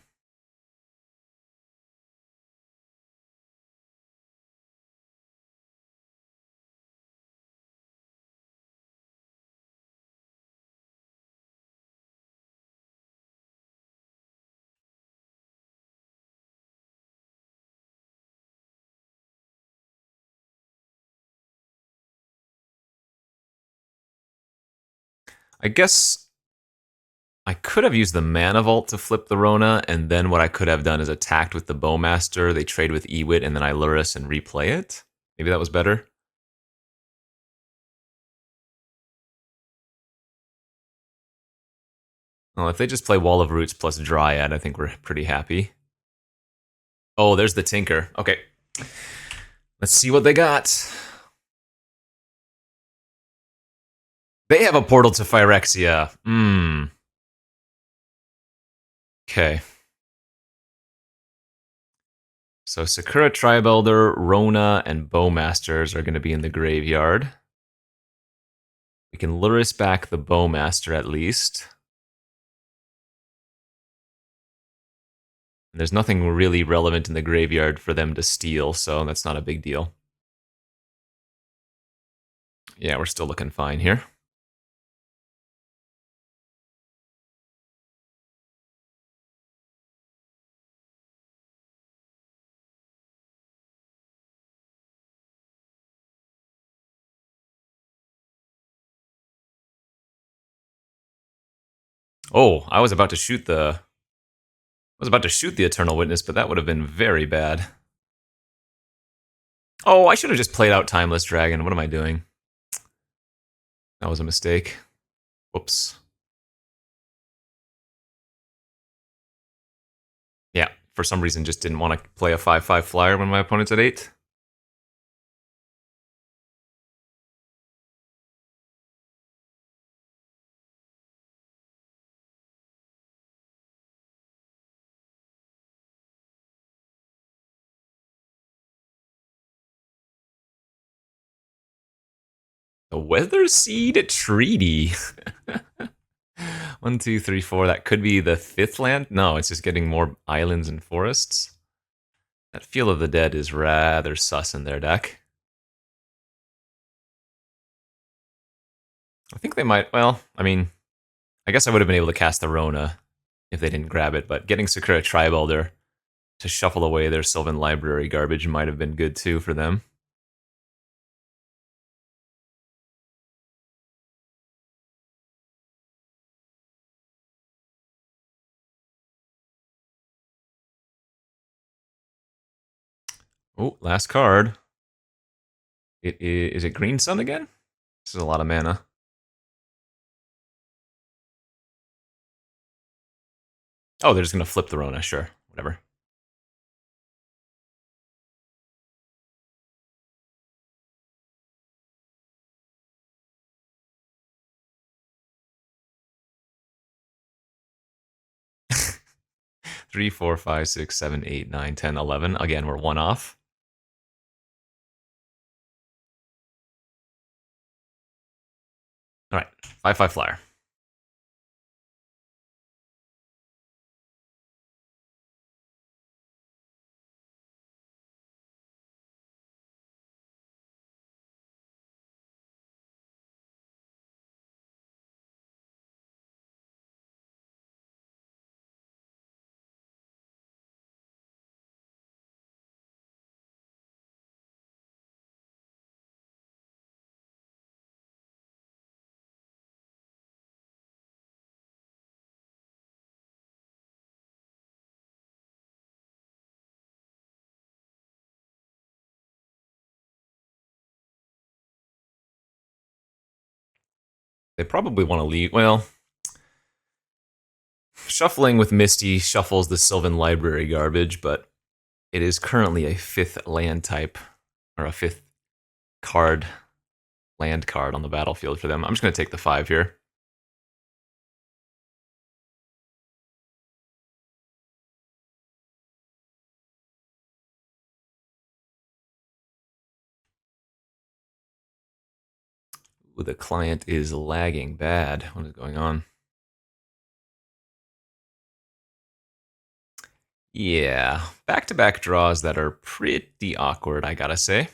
I guess I could have used the Mana Vault to flip the Rona, and then what I could have done is attacked with the Bowmaster, they trade with Ewit, and then I Lurrus and replay it. Maybe that was better. Well, if they just play Wall of Roots plus Dryad, I think we're pretty happy. Oh, there's the Tinker. Okay. Let's see what they got. They have a portal to Phyrexia. Okay. So Sakura Tribe Elder, Rona, and Bowmasters are going to be in the graveyard. We can Luris back the Bowmaster at least. And there's nothing really relevant in the graveyard for them to steal, so that's not a big deal. Yeah, we're still looking fine here. Oh, I was about to shoot the Eternal Witness, but that would have been very bad. Oh, I should have just played out Timeless Dragon. What am I doing? That was a mistake. Whoops. Yeah, for some reason just didn't want to play a 5/5 flyer when my opponent's at 8. The Weather Seed Treaty. 1, 2, 3, 4. That could be the 5th land? No, it's just getting more islands and forests. That Feel of the Dead is rather sus in their deck. I think they might, well, I mean, I guess I would have been able to cast the Rona if they didn't grab it, but getting Sakura Tribe Elder to shuffle away their Sylvan Library garbage might have been good too for them. Oh, last card. Is it Green Sun again? This is a lot of mana. Oh, they're just going to flip the Rona. Sure, whatever. Three, four, five, 6, 7, 8, 9, 10, 11. Again, we're one off. All right, 5/5 flyer. They probably want to leave. Well, shuffling with Misty shuffles the Sylvan Library garbage, but it is currently a 5th land type, or a 5th card, land card on the battlefield for them. I'm just going to take the 5 here. Ooh, the client is lagging bad. What is going on? Yeah, back-to-back draws that are pretty awkward, I gotta say.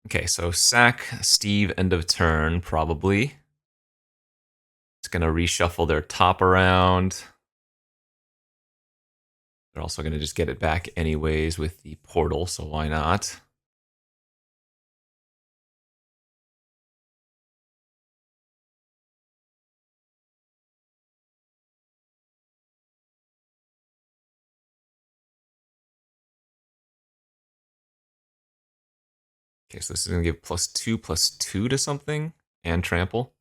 Okay, so sack Steve end of turn, probably. It's gonna reshuffle their top around. They're also gonna just get it back anyways with the portal, so why not? Okay, so this is gonna give +2/+2 to something and trample.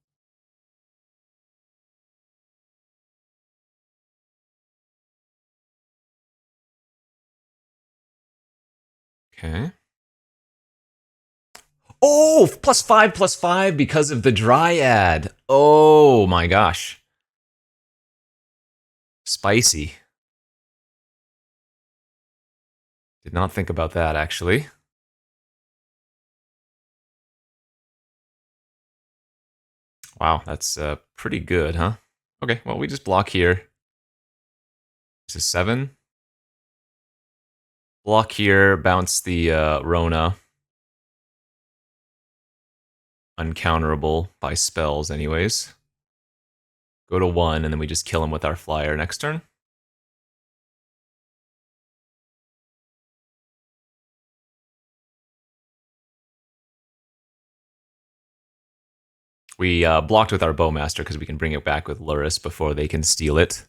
Okay. Oh, +5/+5 because of the Dryad. Oh my gosh. Spicy. Did not think about that, actually. Wow, that's pretty good, huh? Okay, well, we just block here. This is 7. Block here, bounce the Rona. Uncounterable by spells, anyways. Go to 1, and then we just kill him with our flyer next turn. We blocked with our Bowmaster because we can bring it back with Luris before they can steal it.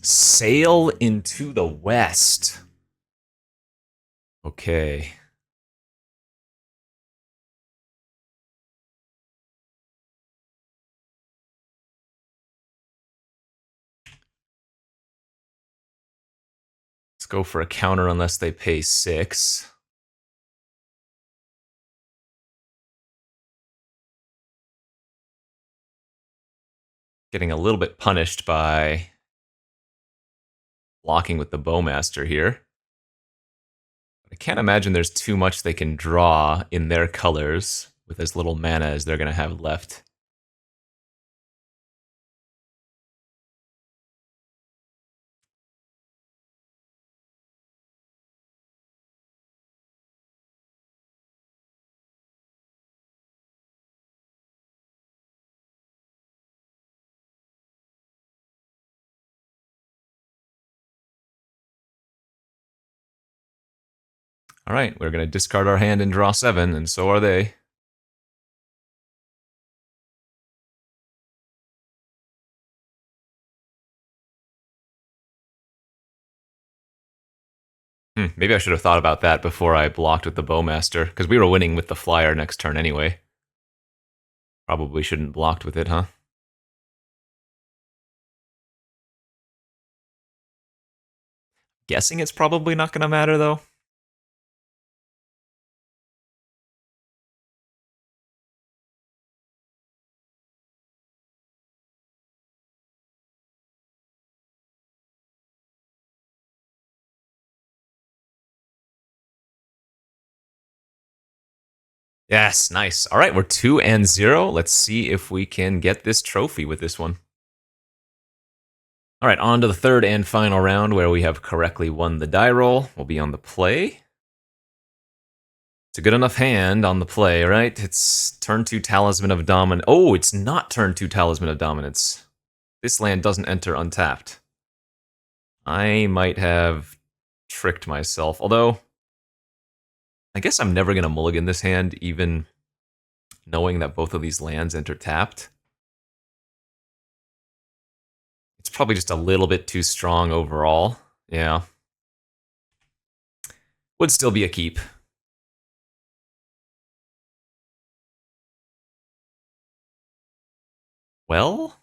Sail into the west. Okay. Let's go for a counter unless they pay 6. Getting a little bit punished by blocking with the Bowmaster here. I can't imagine there's too much they can draw in their colors with as little mana as they're going to have left. All right, we're going to discard our hand and draw 7, and so are they. Maybe I should have thought about that before I blocked with the Bowmaster, because we were winning with the flyer next turn anyway. Probably shouldn't blocked with it, huh? Guessing it's probably not going to matter, though. Yes, nice. All right, we're 2-0. Let's see if we can get this trophy with this one. All right, on to the third and final round where we have correctly won the die roll. We'll be on the play. It's a good enough hand on the play, right? It's turn 2 Talisman of Dominance. Oh, it's not turn 2 Talisman of Dominance. This land doesn't enter untapped. I might have tricked myself, although I guess I'm never going to mulligan this hand, even knowing that both of these lands enter tapped. It's probably just a little bit too strong overall. Yeah. Would still be a keep. Well,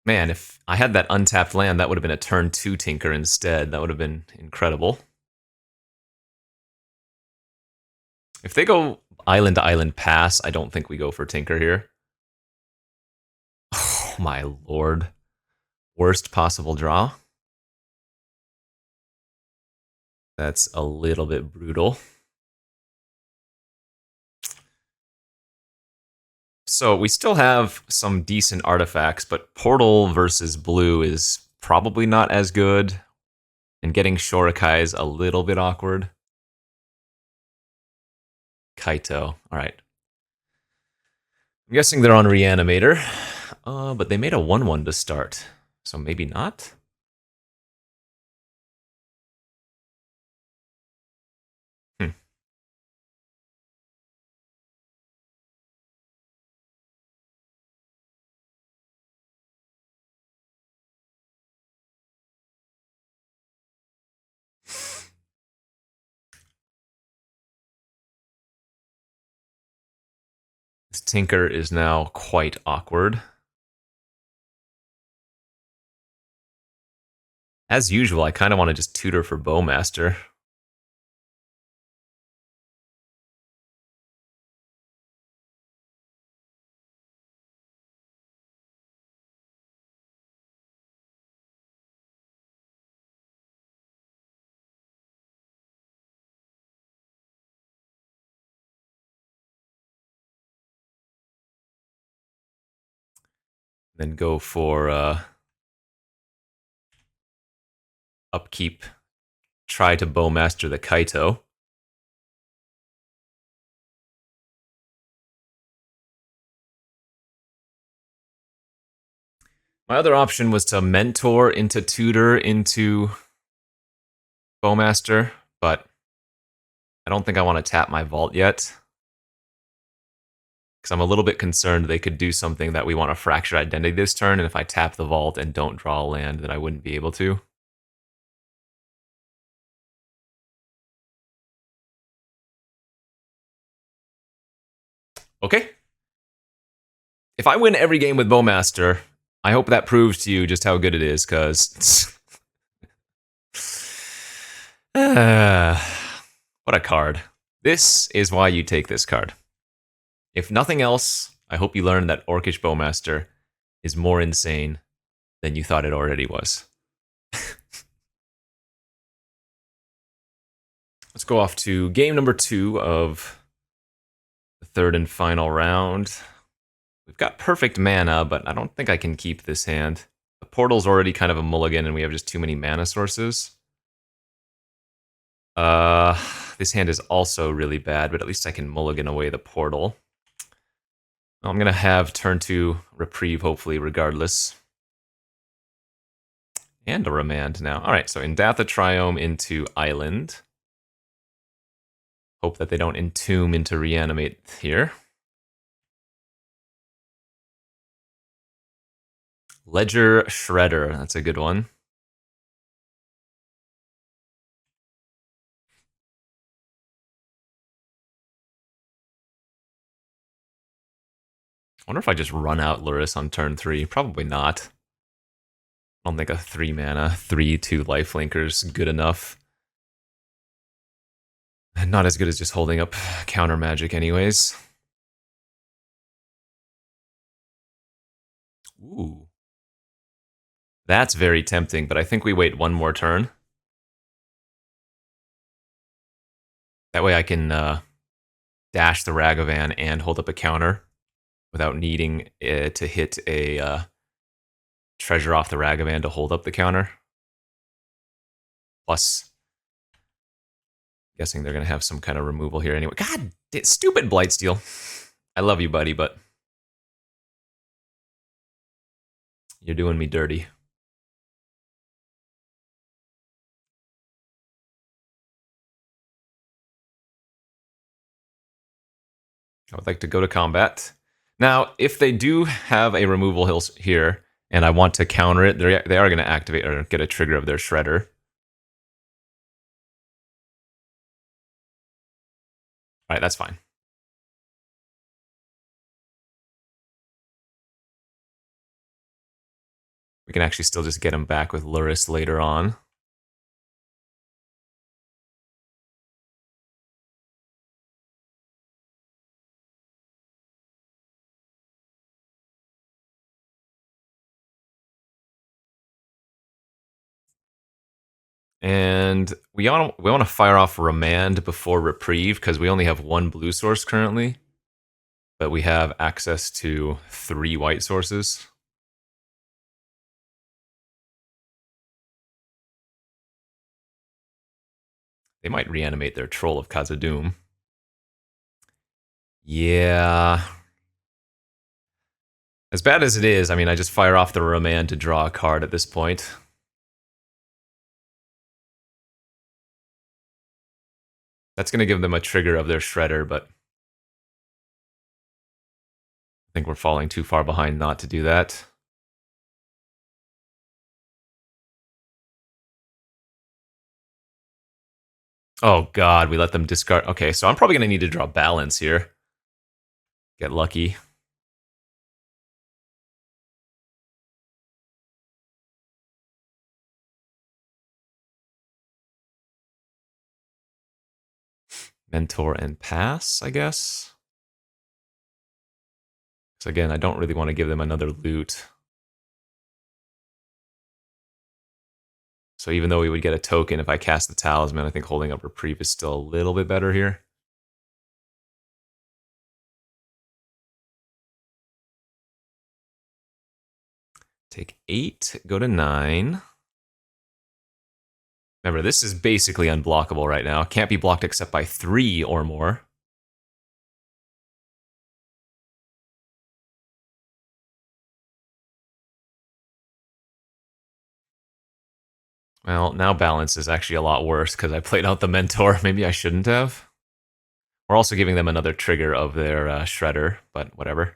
man, if I had that untapped land, that would have been a turn 2 Tinker instead. That would have been incredible. If they go island to island pass, I don't think we go for Tinker here. Oh my lord. Worst possible draw. That's a little bit brutal. So we still have some decent artifacts, but Portal versus Blue is probably not as good. And getting Shorikai is a little bit awkward. Kaito. Alright. I'm guessing they're on Reanimator. But they made a 1/1 to start. So maybe not? Hmm. Tinker is now quite awkward. As usual, I kind of want to just tutor for Bowmaster. Then go for upkeep. Try to Bowmaster the Kaito. My other option was to mentor into tutor into Bowmaster, but I don't think I want to tap my vault yet. Because I'm a little bit concerned they could do something that we want to fracture identity this turn, and if I tap the vault and don't draw a land, then I wouldn't be able to. Okay. If I win every game with Bowmaster, I hope that proves to you just how good it is, because... what a card. This is why you take this card. If nothing else, I hope you learn that Orcish Bowmaster is more insane than you thought it already was. Let's go off to game number 2 of the third and final round. We've got perfect mana, but I don't think I can keep this hand. The portal's already kind of a mulligan, and we have just too many mana sources. This hand is also really bad, but at least I can mulligan away the portal. Well, I'm going to have turn 2 reprieve, hopefully, regardless. And a remand now. Alright, so Indatha Triome into Island. Hope that they don't entomb into reanimate here. Ledger Shredder, that's a good one. I wonder if I just run out Luris on turn 3. Probably not. I don't think a 3 mana, 3/2 lifelinker's good enough. Not as good as just holding up counter magic anyways. Ooh. That's very tempting, but I think we wait one more turn. That way I can dash the Ragavan and hold up a counter without needing to hit a treasure off the Ragavan to hold up the counter. Plus, guessing they're going to have some kind of removal here anyway. God, stupid Blightsteel. I love you, buddy, but you're doing me dirty. I would like to go to combat. Now, if they do have a removal hill here, and I want to counter it, they are going to activate or get a trigger of their Shredder. Alright, that's fine. We can actually still just get him back with Luris later on. And we want to fire off Remand before Reprieve, because we only have one blue source currently. But we have access to 3 white sources. They might reanimate their Troll of Khazad-dûm. Yeah. As bad as it is, I mean, I just fire off the Remand to draw a card at this point. That's going to give them a trigger of their Shredder, but I think we're falling too far behind not to do that. Oh god, we let them discard. Okay, so I'm probably going to need to draw Balance here. Get lucky. Mentor and pass, I guess. So again, I don't really want to give them another loot. So even though we would get a token if I cast the talisman, I think holding up reprieve is still a little bit better here. Take 8, go to 9. Remember, this is basically unblockable right now. Can't be blocked except by 3 or more. Well, now balance is actually a lot worse because I played out the mentor. Maybe I shouldn't have. We're also giving them another trigger of their shredder, but whatever.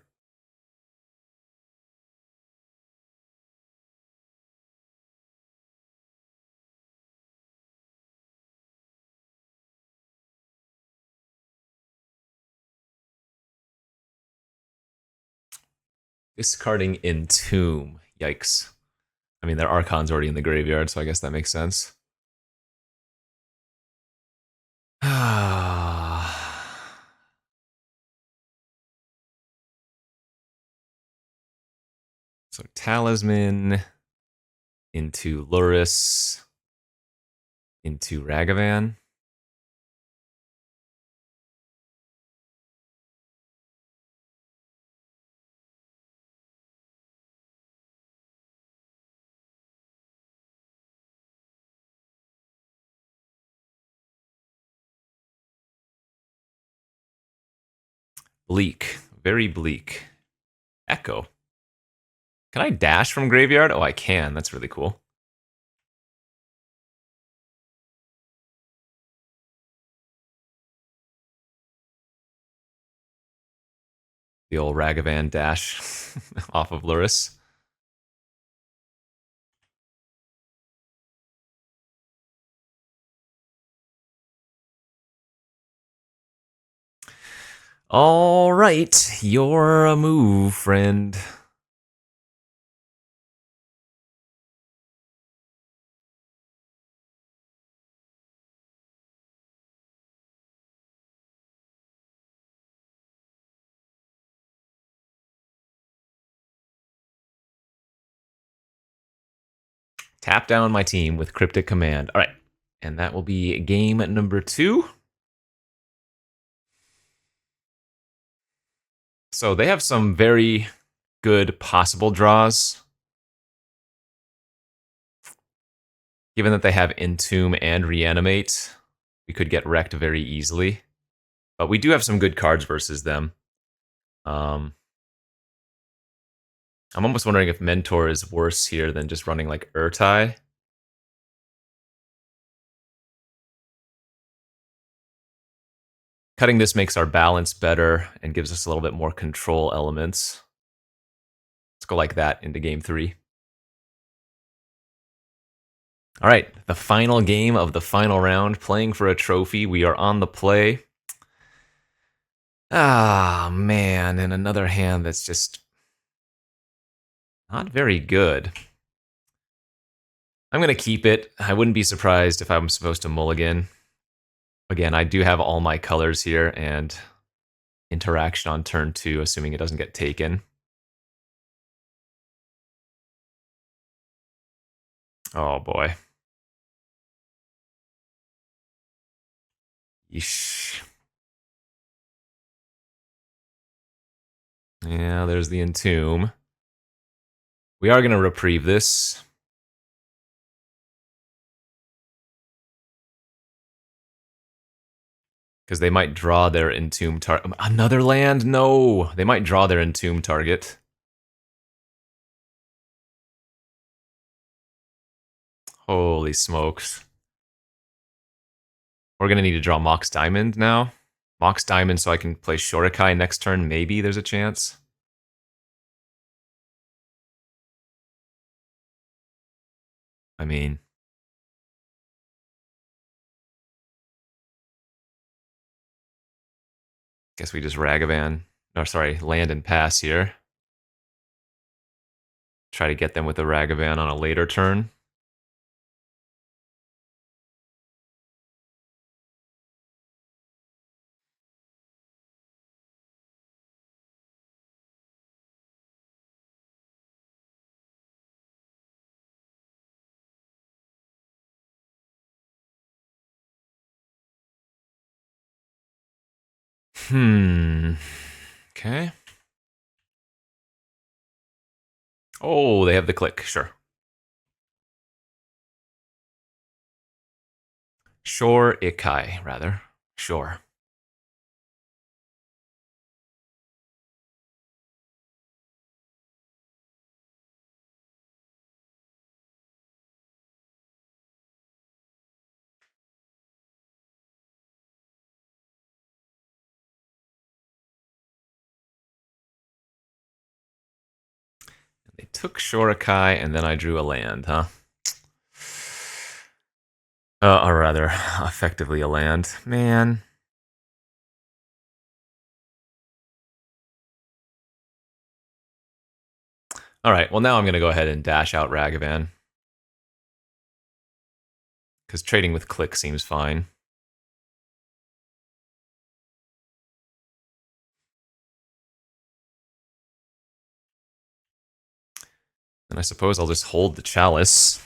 Discarding Entomb. Yikes. I mean, their Archon's already in the graveyard, so I guess that makes sense. So Talisman into Luris into Ragavan. Bleak. Very bleak. Echo. Can I dash from graveyard? Oh, I can. That's really cool. The old Ragavan dash off of Luris. All right, you're a move, friend. Tap down my team with Cryptic Command. All right, and that will be game number 2. So they have some very good possible draws. Given that they have Entomb and Reanimate, we could get wrecked very easily. But we do have some good cards versus them. I'm almost wondering if Mentor is worse here than just running like Urtai. Cutting this makes our balance better and gives us a little bit more control elements. Let's go like that into game 3. All right, the final game of the final round, playing for a trophy. We are on the play. Ah, man, and another hand that's just not very good. I'm going to keep it. I wouldn't be surprised if I'm supposed to mulligan. Again, I do have all my colors here and interaction on turn 2, assuming it doesn't get taken. Oh, boy. Yeesh. Yeah, there's the Entomb. We are going to reprieve this. Because they might draw their Entomb target. Another land? No! They might draw their Entomb target. Holy smokes. We're going to need to draw Mox Diamond now. Mox Diamond so I can play Shorikai next turn. Maybe there's a chance. I mean... guess we just Ragavan. Or sorry, land and pass here. Try to get them with the Ragavan on a later turn. Okay. Oh, they have the click, sure. Sure, Ikai, rather. Sure. They took Shorikai, and then I drew a land, huh? Or rather, effectively a land. Man. Alright, well now I'm going to go ahead and dash out Ragavan. Because trading with click seems fine. And I suppose I'll just hold the Chalice.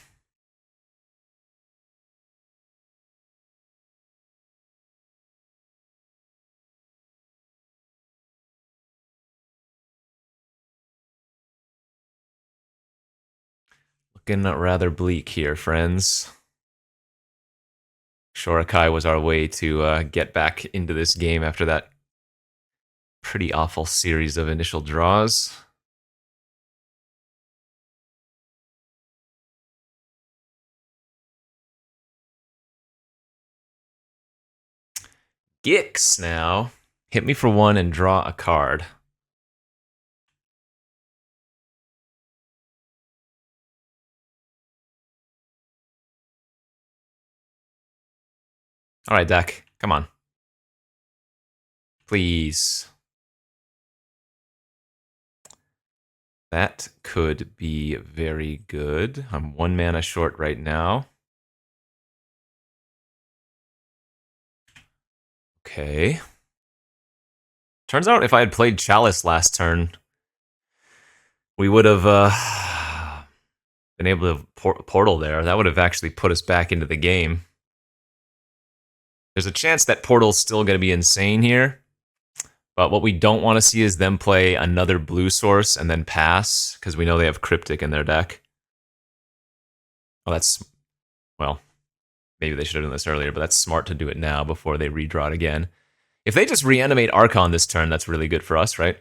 Looking rather bleak here, friends. Shorikai was our way to get back into this game after that pretty awful series of initial draws. Gix now. Hit me for one and draw a card. Alright, deck. Come on. Please. That could be very good. I'm 1 mana short right now. Okay. Turns out if I had played Chalice last turn, we would have been able to portal there. That would have actually put us back into the game. There's a chance that Portal's still going to be insane here, but what we don't want to see is them play another blue source and then pass, because we know they have Cryptic in their deck. Well, that's... well, maybe they should have done this earlier, but that's smart to do it now before they redraw it again. If they just reanimate Archon this turn, that's really good for us, right?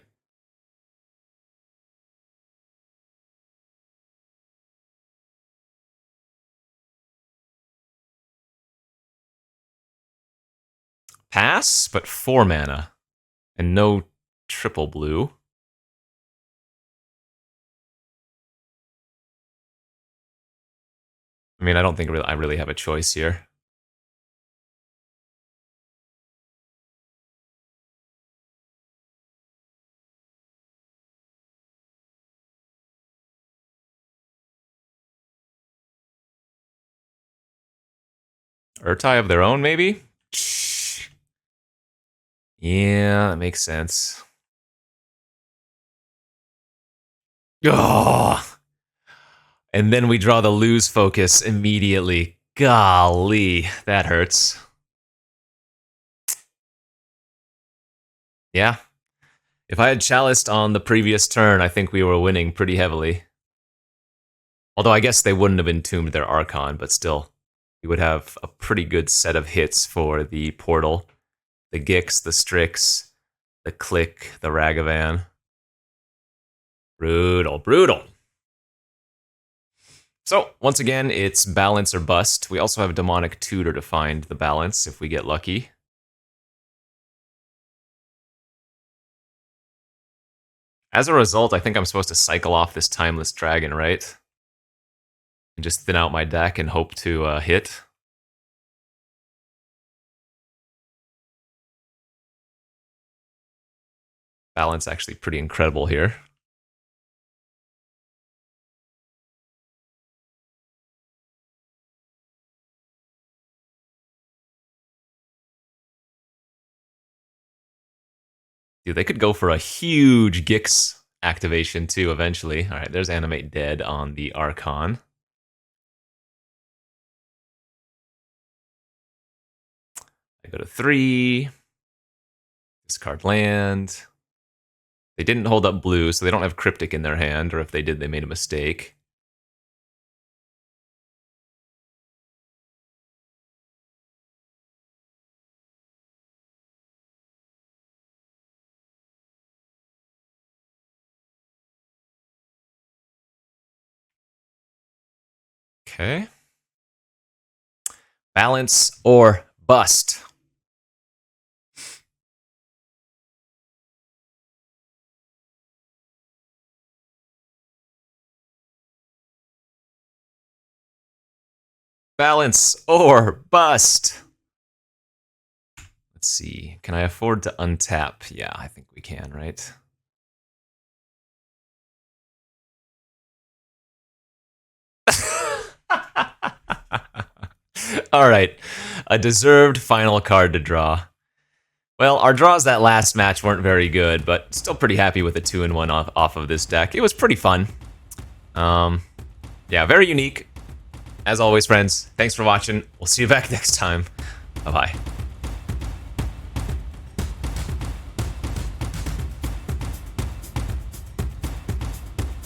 Pass, but 4 mana. And no triple blue. I mean, I don't think I really have a choice here. Urtai of their own, maybe? Yeah, that makes sense. Oh! And then we draw the lose focus immediately. Golly, that hurts. Yeah. If I had Chaliced on the previous turn, I think we were winning pretty heavily. Although I guess they wouldn't have entombed their Archon, but still. We would have a pretty good set of hits for the Portal. The Gix, the Strix, the Click, the Ragavan. Brutal, brutal. So, once again, it's balance or bust. We also have Demonic Tutor to find the balance if we get lucky. As a result, I think I'm supposed to cycle off this Timeless Dragon, right? And just thin out my deck and hope to hit. Balance actually pretty incredible here. Dude, they could go for a huge Gix activation too eventually. All right, there's Animate Dead on the Archon. I go to 3. Discard land. They didn't hold up blue, so they don't have Cryptic in their hand, or if they did, they made a mistake. Okay. Balance or bust. Balance or bust. Let's see. Can I afford to untap? Yeah, I think we can, right? All right. A deserved final card to draw. Well, our draws that last match weren't very good, but still pretty happy with a 2-in-1 off of this deck. It was pretty fun. Yeah, very unique. As always, friends, thanks for watching. We'll see you back next time. Bye-bye.